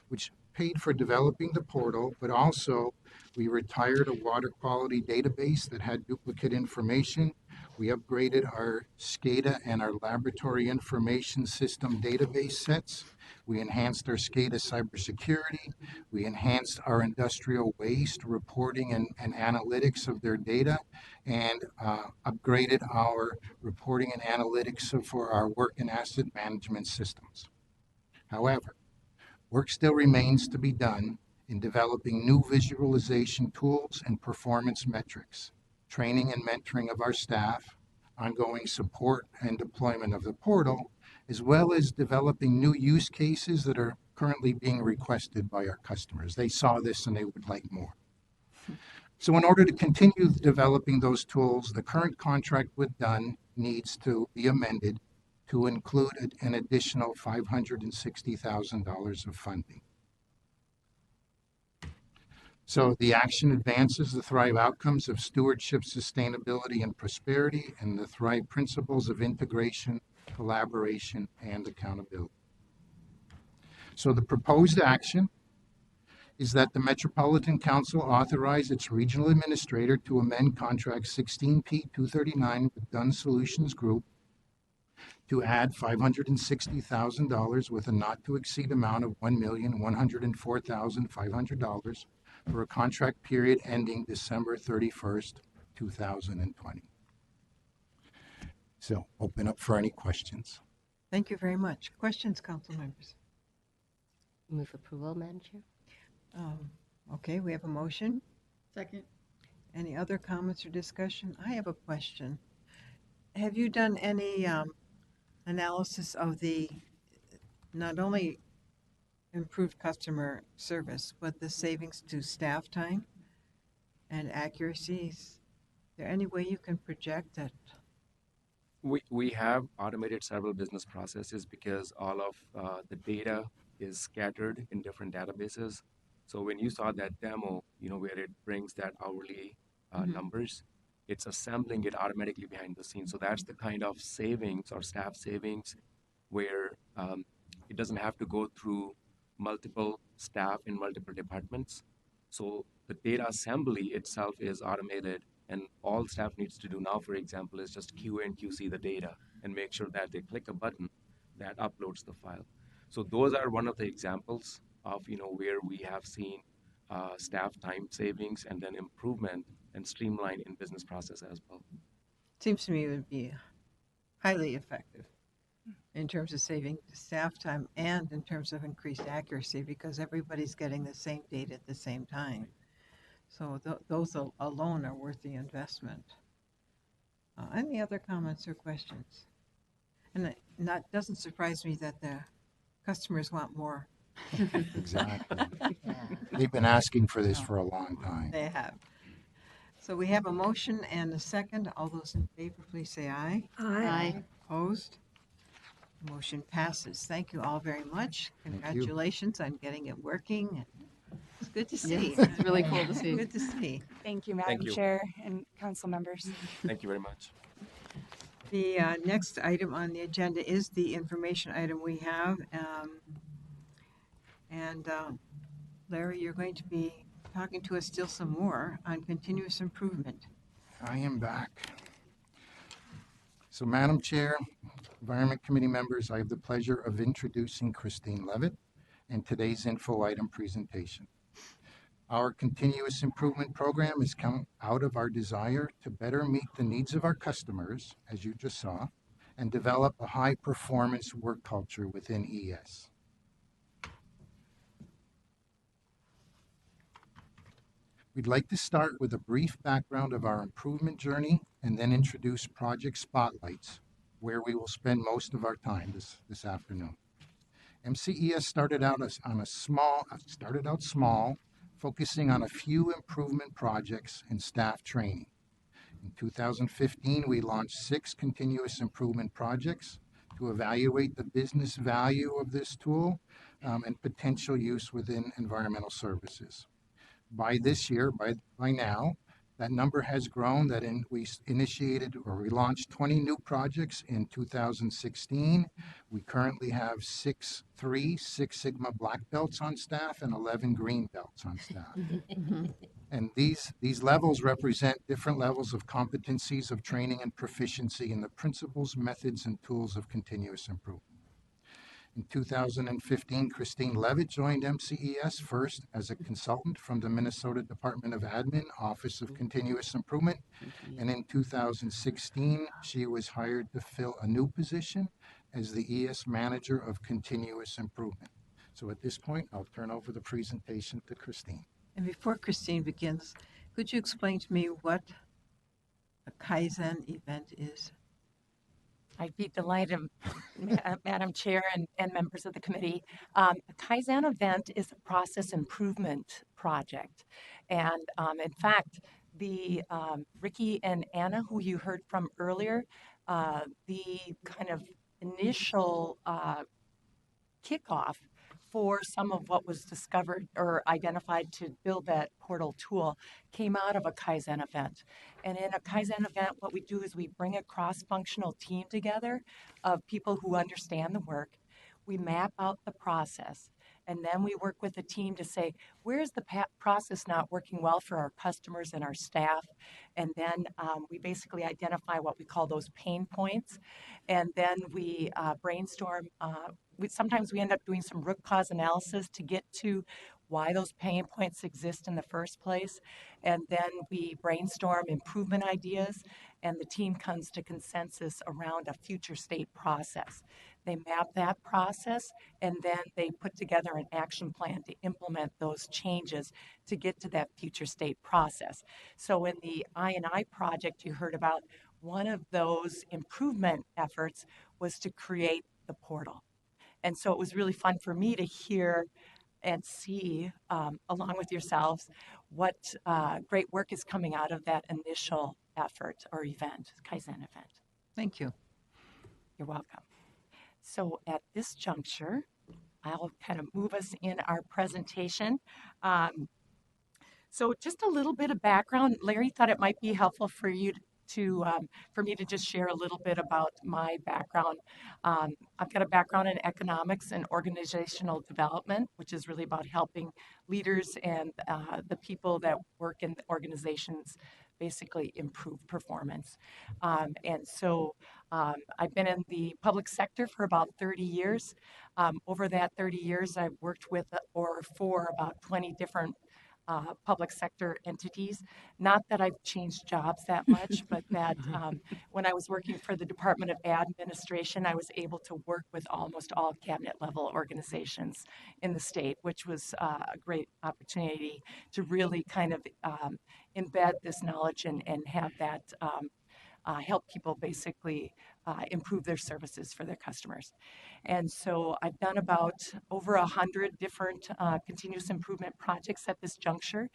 which paid for developing the portal, but also we retired a water quality database that had duplicate information. We upgraded our SCADA and our laboratory information system database sets. We enhanced our SCADA cybersecurity. We enhanced our industrial waste reporting and analytics of their data, and upgraded our reporting and analytics for our work and asset management systems. However, work still remains to be done in developing new visualization tools and performance metrics, training and mentoring of our staff, ongoing support and deployment of the portal, as well as developing new use cases that are currently being requested by our customers. They saw this and they would like more. So in order to continue developing those tools, the current contract with Dunn needs to be amended to include an additional $560,000 of funding. So the action advances the Thrive outcomes of stewardship, sustainability, and prosperity, and the Thrive principles of integration, collaboration, and accountability. So the proposed action is that the Metropolitan Council authorize its regional administrator to amend contract 16P239 with Dunn Solutions Group to add $560,000 with a not to exceed amount of $1,104,500 for a contract period ending December 31st, 2020. So open up for any questions. Thank you very much. Questions, council members? Move approval, Madam Chair. Okay, we have a motion. Second. Any other comments or discussion? I have a question. Have you done any analysis of the not only improved customer service, but the savings to staff time and accuracies? Is there any way you can project that? We have automated several business processes because all of the data is scattered in different databases. So when you saw that demo, where it brings that hourly numbers, it's assembling it automatically behind the scenes. So that's the kind of savings or staff savings where it doesn't have to go through multiple staff in multiple departments. So the data assembly itself is automated, and all staff needs to do now, for example, is just QA and QC the data and make sure that they click a button that uploads the file. So those are one of the examples of where we have seen staff time savings and then improvement and streamline in business process as well. Seems to me it would be highly effective in terms of saving staff time and in terms of increased accuracy, because everybody's getting the same data at the same time. So those alone are worth the investment. Any other comments or questions? And it doesn't surprise me that the customers want more. Exactly. Yeah. They've been asking for this for a long time. They have. So we have a motion and a second. All those in favor, please say aye. Aye. Opposed? Motion passes. Thank you all very much. Thank you. Congratulations on getting it working. It's good to see. Yes, it's really cool to see. Good to see. Thank you, Madam you. Chair and council members. Thank you very much. The next item on the agenda is the information item we have. Larry, you're going to be talking to us still some more on continuous improvement. I am back. So, Madam Chair, Environment Committee members, I have the pleasure of introducing Christine Levitt and today's info item presentation. Our continuous improvement program has come out of our desire to better meet the needs of our customers, as you just saw, and develop a high-performance work culture within ES. We'd like to start with a brief background of our improvement journey and then introduce project spotlights, where we will spend most of our time this afternoon. MCES started out small, focusing on a few improvement projects and staff training. In 2015, we launched 6 continuous improvement projects to evaluate the business value of this tool and potential use within environmental services. By this year, by now, that number has grown. We launched 20 new projects in 2016. We currently have 3 Six Sigma black belts on staff and 11 green belts on staff. And these levels represent different levels of competencies of training and proficiency in the principles, methods, and tools of continuous improvement. In 2015, Christine Levitt joined MCES first as a consultant from the Minnesota Department of Admin, Office of Continuous Improvement. And in 2016, she was hired to fill a new position as the ES Manager of Continuous Improvement. So at this point, I'll turn over the presentation to Christine. And before Christine begins, could you explain to me what a Kaizen event is? I'd be delighted, Madam Chair and members of the committee. A Kaizen event is a process improvement project. And in fact, the Ricky and Anna, who you heard from earlier, the kind of initial kickoff for some of what was discovered or identified to build that portal tool came out of a Kaizen event. And in a Kaizen event, what we do is we bring a cross-functional team together of people who understand the work. We map out the process, and then we work with the team to say, where is the process not working well for our customers and our staff? And then we basically identify what we call those pain points. And then we brainstorm. Sometimes we end up doing some root cause analysis to get to why those pain points exist in the first place. And then we brainstorm improvement ideas, and the team comes to consensus around a future state process. They map that process, and then they put together an action plan to implement those changes to get to that future state process. So in the I&I project you heard about, one of those improvement efforts was to create the portal. And so it was really fun for me to hear and see, along with yourselves, what great work is coming out of that initial effort or event, Kaizen event. Thank you. You're welcome. So at this juncture, I'll kind of move us in our presentation. So just a little bit of background. Larry thought it might be helpful for you for me to just share a little bit about my background. I've got a background in economics and organizational development, which is really about helping leaders and the people that work in organizations basically improve performance. And so I've been in the public sector for about 30 years. Over that 30 years, I've worked with or for about 20 different public sector entities. Not that I've changed jobs that much, but that when I was working for the Department of Administration, I was able to work with almost all cabinet level organizations in the state, which was a great opportunity to really kind of embed this knowledge and have that help people basically improve their services for their customers. And so I've done about over 100 different continuous improvement projects at this juncture,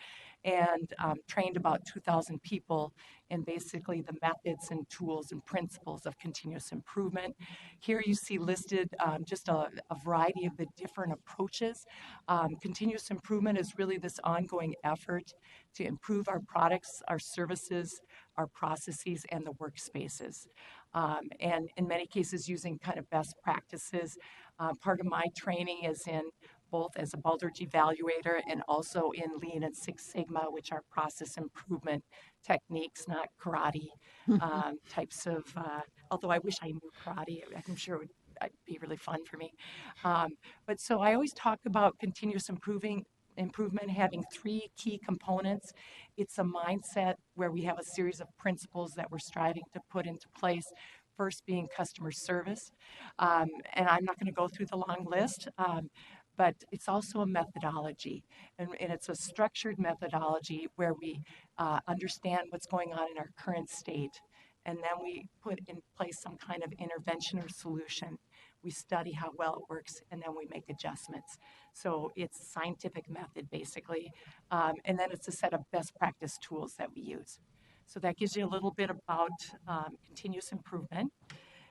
and trained about 2,000 people in basically the methods and tools and principles of continuous improvement. Here you see listed just a variety of the different approaches. Continuous improvement is really this ongoing effort to improve our products, our services, our processes, and the workspaces. And in many cases, using kind of best practices. Part of my training is in both as a Baldrige evaluator and also in Lean and Six Sigma, which are process improvement techniques, not karate types of, although I wish I knew karate. I'm sure it would be really fun for me. But so I always talk about continuous improvement having three key components. It's a mindset where we have a series of principles that we're striving to put into place. First being customer service. And I'm not going to go through the long list, but it's also a methodology. And it's a structured methodology where we understand what's going on in our current state. And then we put in place some kind of intervention or solution. We study how well it works, and then we make adjustments. So it's a scientific method, basically. And then it's a set of best practice tools that we use. So that gives you a little bit about continuous improvement.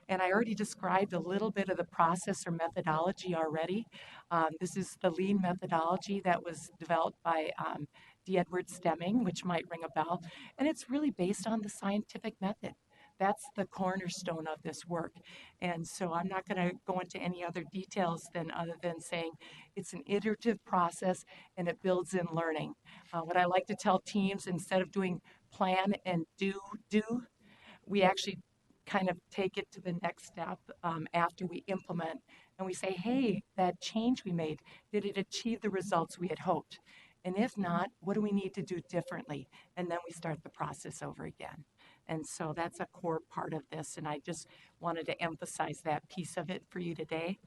And I already described a little bit of the process or methodology already. This is the Lean methodology that was developed by D. Edward Stemming, which might ring a bell. And it's really based on the scientific method. That's the cornerstone of this work. And so I'm not going to go into any other details other than saying it's an iterative process and it builds in learning. What I like to tell teams, instead of doing plan and do, we actually kind of take it to the next step after we implement. And we say, hey, that change we made, did it achieve the results we had hoped? And if not, what do we need to do differently? And then we start the process over again. And so that's a core part of this. And I just wanted to emphasize that piece of it for you today.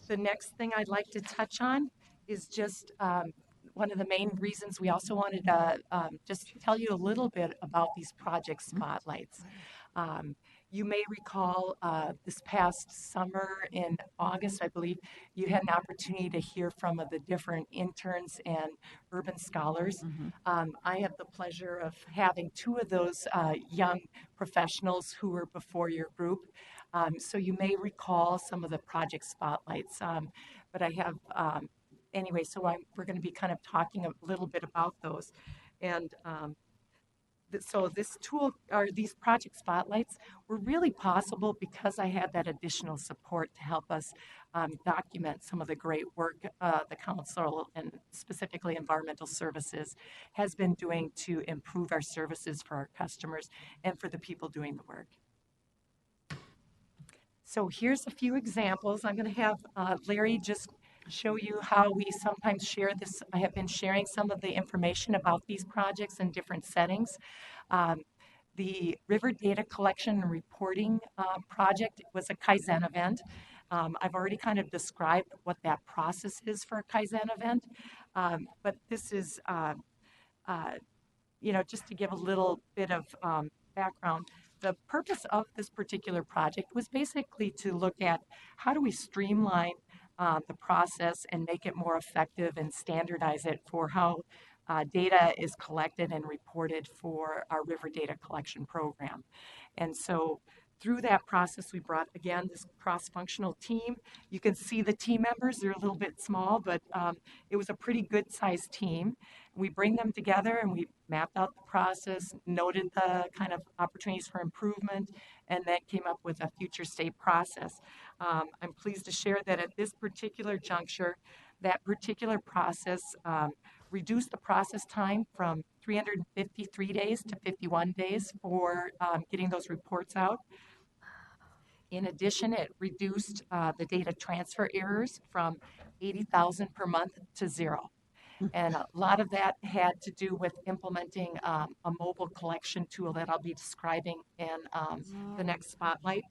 The next thing I'd like to touch on is just one of the main reasons we also wanted to just tell you a little bit about these project spotlights. You may recall this past summer in August, I believe, you had an opportunity to hear from the different interns and urban scholars. I have the pleasure of having two of those young professionals who were before your group. So you may recall some of the project spotlights, but I have, anyway, so we're going to be kind of talking a little bit about those. And so this tool, or these project spotlights, were really possible because I had that additional support to help us document some of the great work the council, and specifically environmental services, has been doing to improve our services for our customers and for the people doing the work. So here's a few examples. I'm going to have Larry just show you how we sometimes share this. I have been sharing some of the information about these projects in different settings. The river data collection and reporting project was a Kaizen event. I've already kind of described what that process is for a Kaizen event, but this is, just to give a little bit of background. The purpose of this particular project was basically to look at how do we streamline the process and make it more effective and standardize it for how data is collected and reported for our river data collection program. And so through that process, we brought, again, this cross-functional team. You can see the team members, they're a little bit small, but it was a pretty good-sized team. We bring them together and we mapped out the process, noted the kind of opportunities for improvement, and then came up with a future state process. I'm pleased to share that at this particular juncture, that particular process reduced the process time from 353 days to 51 days for getting those reports out. In addition, it reduced the data transfer errors from 80,000 per month to 0. And a lot of that had to do with implementing a mobile collection tool that I'll be describing in the next spotlight.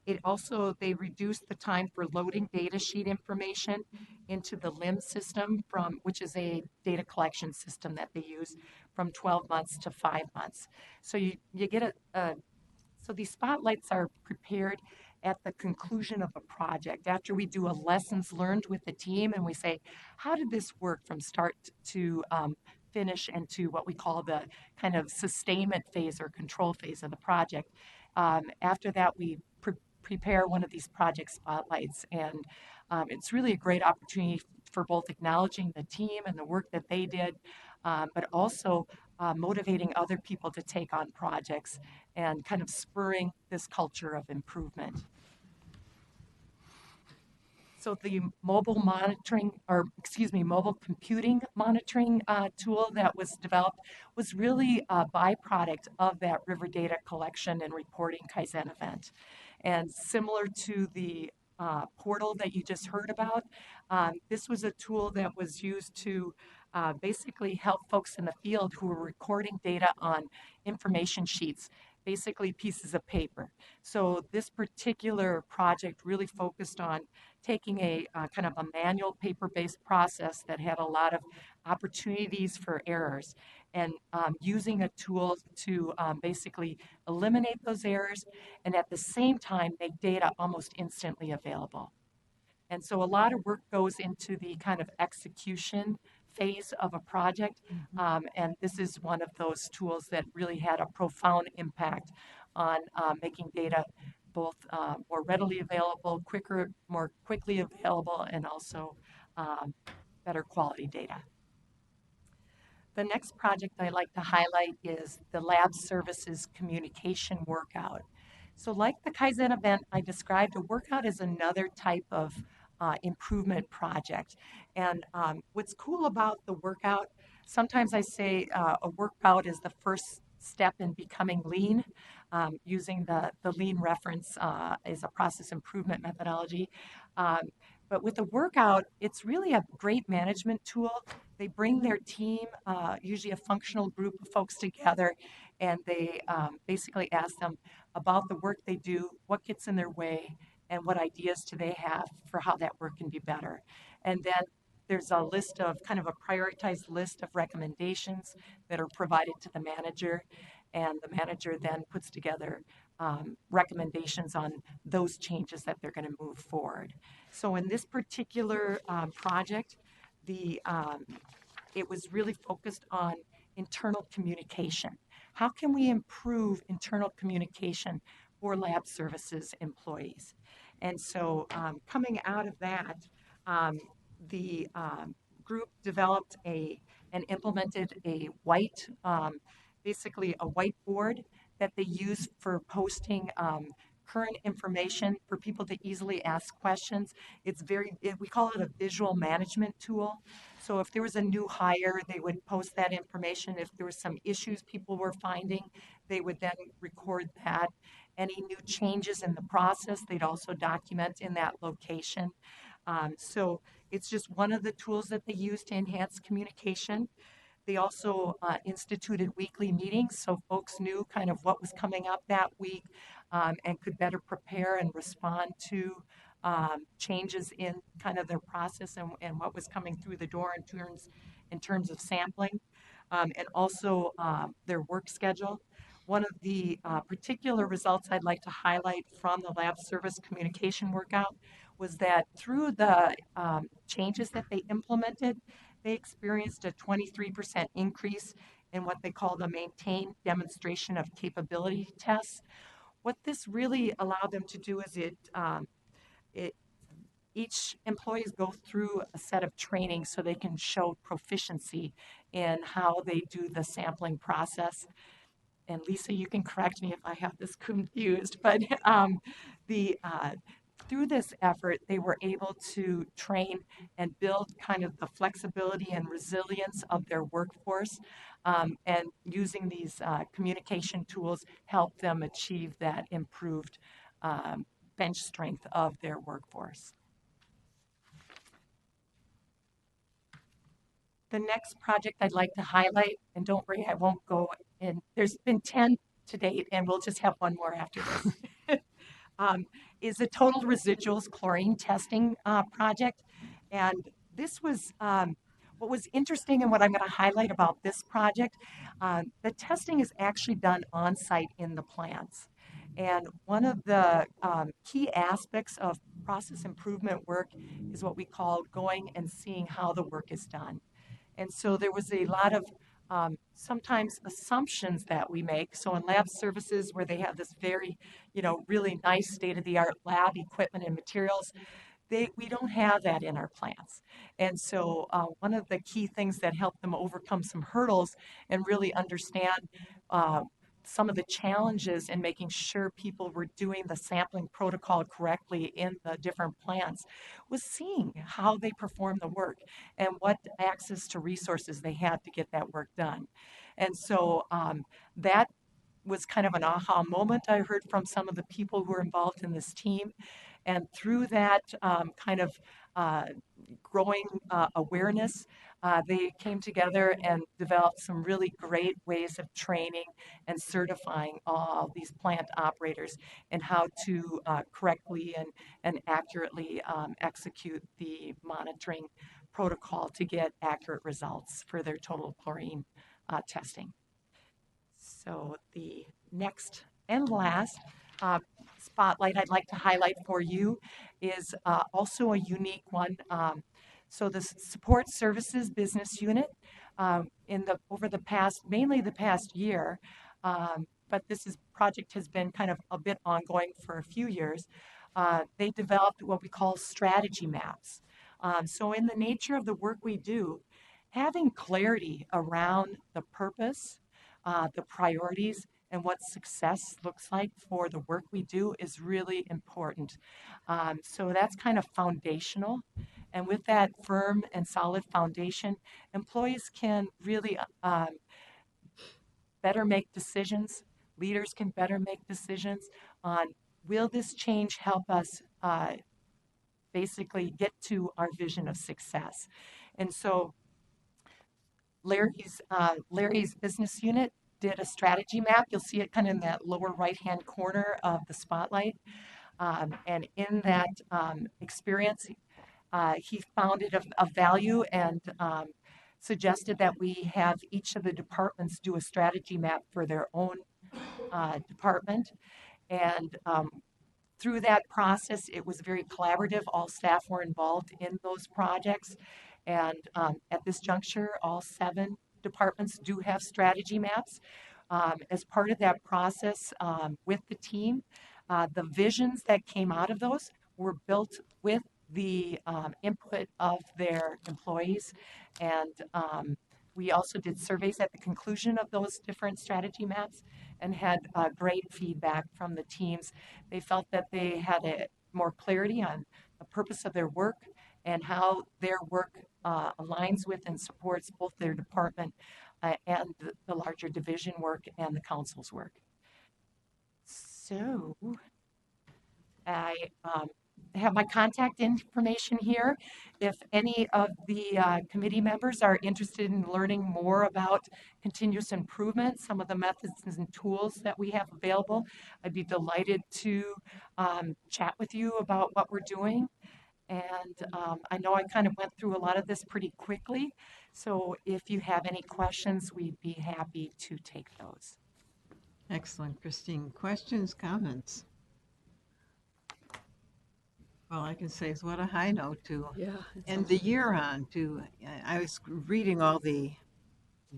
It also, they reduced the time for loading data sheet information into the LIM system from, which is a data collection system that they use, from 12 months to 5 months. So you get so these spotlights are prepared at the conclusion of a project after we do a lessons learned with the team and we say, how did this work from start to finish and to what we call the kind of sustainment phase or control phase of the project. After that, we prepare one of these project spotlights, and it's really a great opportunity for both acknowledging the team and the work that they did, but also motivating other people to take on projects and kind of spurring this culture of improvement. So the mobile monitoring, or excuse me, mobile computing monitoring tool that was developed was really a byproduct of that river data collection and reporting Kaizen event. And similar to the portal that you just heard about, this was a tool that was used to basically help folks in the field who were recording data on information sheets, basically pieces of paper. So this particular project really focused on taking a kind of a manual paper-based process that had a lot of opportunities for errors and using a tool to basically eliminate those errors and at the same time make data almost instantly available. And so a lot of work goes into the kind of execution phase of a project. And this is one of those tools that really had a profound impact on making data both more readily available, quicker, more quickly available, and also better quality data. The next project I'd like to highlight is the Lab Services Communication Workout. So like the Kaizen event I described, a workout is another type of improvement project. And what's cool about the workout, sometimes I say a workout is the first step in becoming lean, using the lean reference as a process improvement methodology. But with the workout, it's really a great management tool. They bring their team, usually a functional group of folks together, and they basically ask them about the work they do, what gets in their way, and what ideas do they have for how that work can be better. And then there's a list of kind of a prioritized list of recommendations that are provided to the manager, and the manager then puts together recommendations on those changes that they're going to move forward. So in this particular project, it was really focused on internal communication. How can we improve internal communication for lab services employees? And so coming out of that, the group developed and implemented a basically a whiteboard that they use for posting current information for people to easily ask questions. We call it a visual management tool. So if there was a new hire, they would post that information. If there were some issues people were finding, they would then record that. Any new changes in the process, they'd also document in that location. So it's just one of the tools that they use to enhance communication. They also instituted weekly meetings so folks knew kind of what was coming up that week and could better prepare and respond to changes in kind of their process and what was coming through the door in terms of sampling, and also their work schedule. One of the particular results I'd like to highlight from the lab service communication workout was that through the changes that they implemented, they experienced a 23% increase in what they call the maintained demonstration of capability tests. What this really allowed them to do is each employees go through a set of training so they can show proficiency in how they do the sampling process. And Lisa, you can correct me if I have this confused, but through this effort, they were able to train and build kind of the flexibility and resilience of their workforce, and using these communication tools help them achieve that improved bench strength of their workforce. The next project I'd like to highlight, and don't worry, I won't go in, there's been 10 to date, and we'll just have one more after this. is a total residuals chlorine testing project. And this was what was interesting and what I'm going to highlight about this project. The testing is actually done on site in the plants. And one of the key aspects of process improvement work is what we call going and seeing how the work is done. And so there was a lot of sometimes assumptions that we make. So in lab services where they have this very, really nice state-of-the-art lab equipment and materials, we don't have that in our plants. And so one of the key things that helped them overcome some hurdles and really understand some of the challenges in making sure people were doing the sampling protocol correctly in the different plants was seeing how they perform the work and what access to resources they had to get that work done. And so that was kind of an aha moment I heard from some of the people who were involved in this team. And through that kind of growing awareness, they came together and developed some really great ways of training and certifying all these plant operators and how to correctly and accurately execute the monitoring protocol to get accurate results for their total chlorine testing. So the next and last spotlight I'd like to highlight for you is also a unique one. So the support services business unit over the past, mainly the past year, but project has been kind of a bit ongoing for a few years. They developed what we call strategy maps. So in the nature of the work we do, having clarity around the purpose, the priorities, and what success looks like for the work we do is really important. So that's kind of foundational. And with that firm and solid foundation, employees can really better make decisions. Leaders can better make decisions on, will this change help us basically get to our vision of success? And so Larry's business unit did a strategy map. You'll see it kind of in that lower right-hand corner of the spotlight. And in that experience, he found it of value and suggested that we have each of the departments do a strategy map for their own department. And through that process, it was very collaborative. All staff were involved in those projects. And at this juncture, all 7 departments do have strategy maps. As part of that process with the team, the visions that came out of those were built with the input of their employees. And we also did surveys at the conclusion of those different strategy maps and had great feedback from the teams. They felt that they had more clarity on the purpose of their work and how their work aligns with and supports both their department and the larger division work and the council's work. So I have my contact information here. If any of the committee members are interested in learning more about continuous improvement, some of the methods and tools that we have available, I'd be delighted to chat with you about what we're doing. And I know I kind of went through a lot of this pretty quickly. So if you have any questions, we'd be happy to take those. Excellent, Christine. Questions, comments? All I can say is what a high note to end the year on. I was reading all the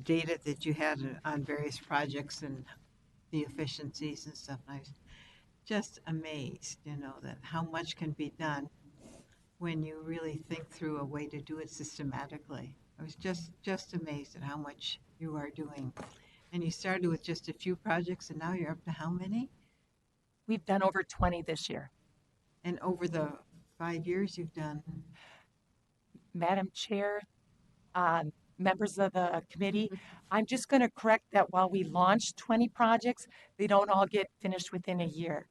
data that you had on various projects and the efficiencies and stuff. And I was just amazed, that how much can be done when you really think through a way to do it systematically. I was just amazed at how much you are doing. And you started with just a few projects, and now you're up to how many? We've done over 20 this year. And over the 5 years you've done? Madam Chair, members of the committee, I'm just going to correct that while we launched 20 projects, they don't all get finished within a year.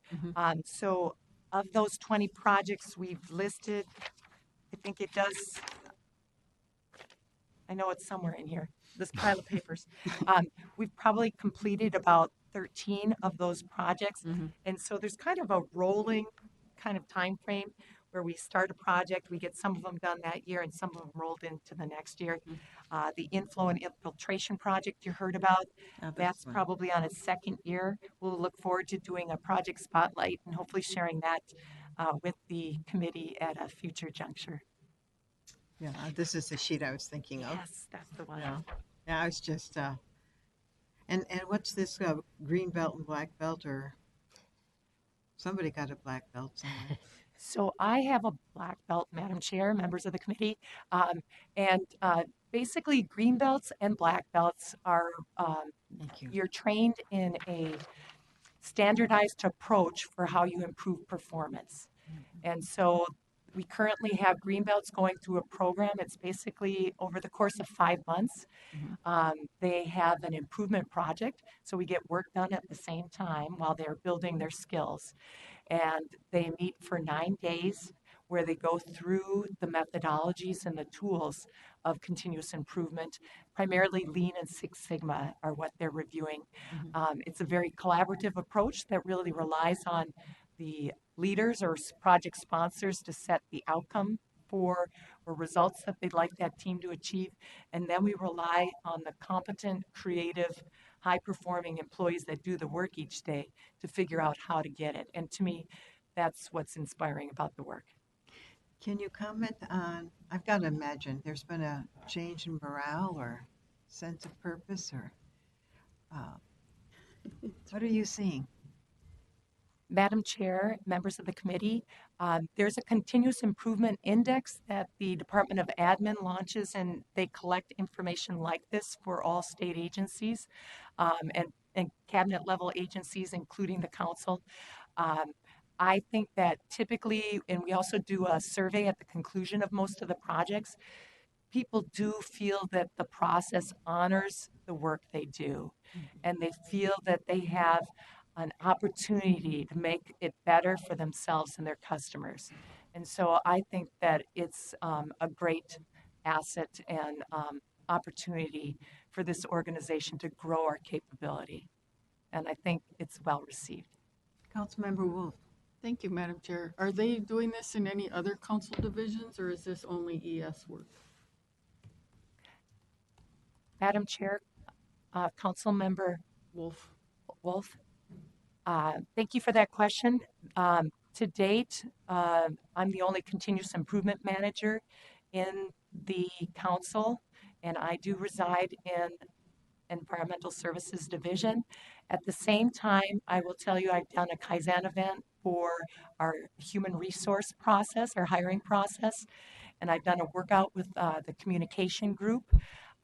So of those 20 projects we've listed, I think it does, I know it's somewhere in here, this pile of papers. We've probably completed about 13 of those projects. And so there's kind of a rolling kind of time frame where we start a project, we get some of them done that year and some of them rolled into the next year. The inflow and infiltration project you heard about, that's fun. probably on its second year. We'll look forward to doing a project spotlight and hopefully sharing that with the committee at a future juncture. Yeah, this is the sheet I was thinking of. Yes, that's the one. Yeah, yeah, I was just, and what's this green belt and black belt, or somebody got a black belt somewhere? So I have a black belt, Madam Chair, members of the committee, and basically green belts and black belts are Thank you. you're trained in a standardized approach for how you improve performance. And so we currently have green belts going through a program. It's basically over the course of 5 months. They have an improvement project, so we get work done at the same time while they're building their skills. And they meet for 9 days where they go through the methodologies and the tools of continuous improvement. Primarily Lean and Six Sigma are what they're reviewing. It's a very collaborative approach that really relies on the leaders or project sponsors to set the outcome for or results that they'd like that team to achieve. And then we rely on the competent, creative, high-performing employees that do the work each day to figure out how to get it. And to me, that's what's inspiring about the work. Can you comment on, I've got to imagine there's been a change in morale or sense of purpose, or what are you seeing? Madam Chair, members of the committee, there's a continuous improvement index that the Department of Admin launches, and they collect information like this for all state agencies and cabinet level agencies, including the council. I think that typically, and we also do a survey at the conclusion of most of the projects, people do feel that the process honors the work they do, and they feel that they have an opportunity to make it better for themselves and their customers. And so I think that it's a great asset and opportunity for this organization to grow our capability. And I think it's well received. Councilmember Wolf. Thank you, Madam Chair. Are they doing this in any other council divisions, or is this only ES work? Madam Chair, Council Member Wolf. Thank you for that question. To date, I'm the only continuous improvement manager in the council, and I do reside in Environmental Services Division. At the same time, I will tell you I've done a Kaizen event for our human resource process, our hiring process, and I've done a workout with the communication group.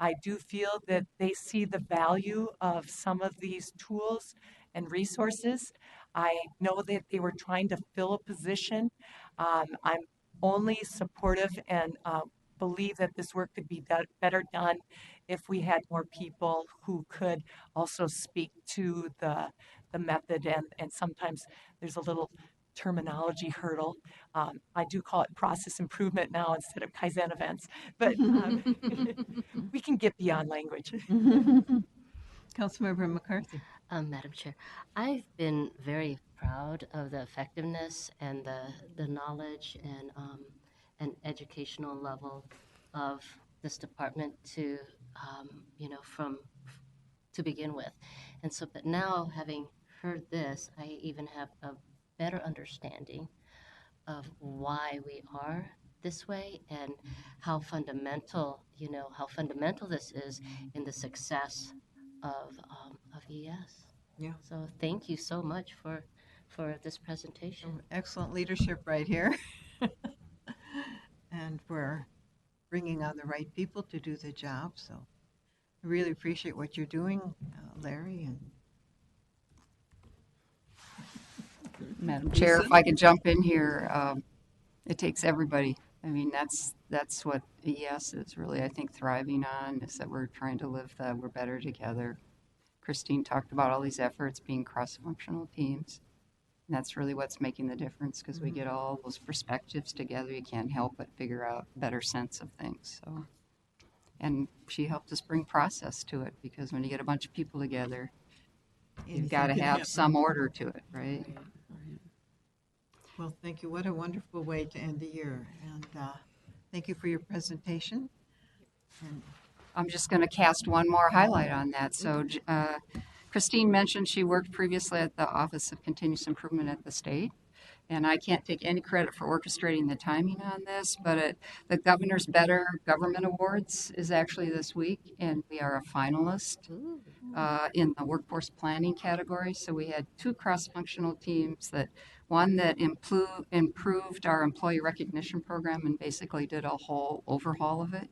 I do feel that they see the value of some of these tools and resources. I know that they were trying to fill a position. I'm only supportive and believe that this work could be better done if we had more people who could also speak to the method, and sometimes there's a little terminology hurdle. I do call it process improvement now instead of Kaizen events, but we can get beyond language. Councilmember McCarthy. Madam Chair, I've been very proud of the effectiveness and the knowledge and educational level of this department to, to begin with. And so, but now having heard this, I even have a better understanding of why we are this way and how fundamental, how fundamental this is in the success of ES. Yeah. So thank you so much for this presentation. Excellent leadership right here. And we're bringing on the right people to do the job. So I really appreciate what you're doing, Larry. And Madam Chair, if I could jump in here, it takes everybody. I mean, that's what ES is really, I think, thriving on, is that we're trying to live that we're better together. Christine talked about all these efforts being cross-functional teams. And that's really what's making the difference, because we get all those perspectives together. You can't help but figure out a better sense of things. So, and she helped us bring process to it, because when you get a bunch of people together, you've got to Anything can have happen. some order to it, right? Well, thank you. What a wonderful way to end the year. And thank you for your presentation. And I'm just going to cast one more highlight on that. So Christine mentioned she worked previously at the Office of Continuous Improvement at the state. And I can't take any credit for orchestrating the timing on this, but the Governor's Better Government Awards is actually this week, and we are a finalist in the workforce planning category. So we had two cross-functional teams one that improved our employee recognition program and basically did a whole overhaul of it.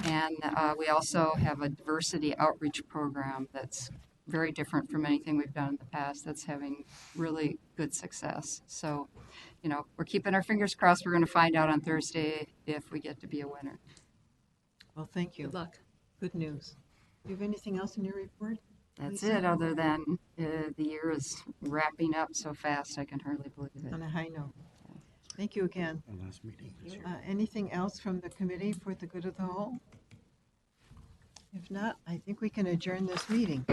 And we also have a diversity outreach program that's very different from anything we've done in the past that's having really good success. So, we're keeping our fingers crossed. We're going to find out on Thursday if we get to be a winner. well, thank you. Good luck. Good news. Do you have anything else in your report? That's Lisa? it, other than the year is wrapping up so fast, I can hardly believe it. On a high note. Thank you again. Our last meeting this year. Anything else from the committee for the good of the whole? If not, I think we can adjourn this meeting.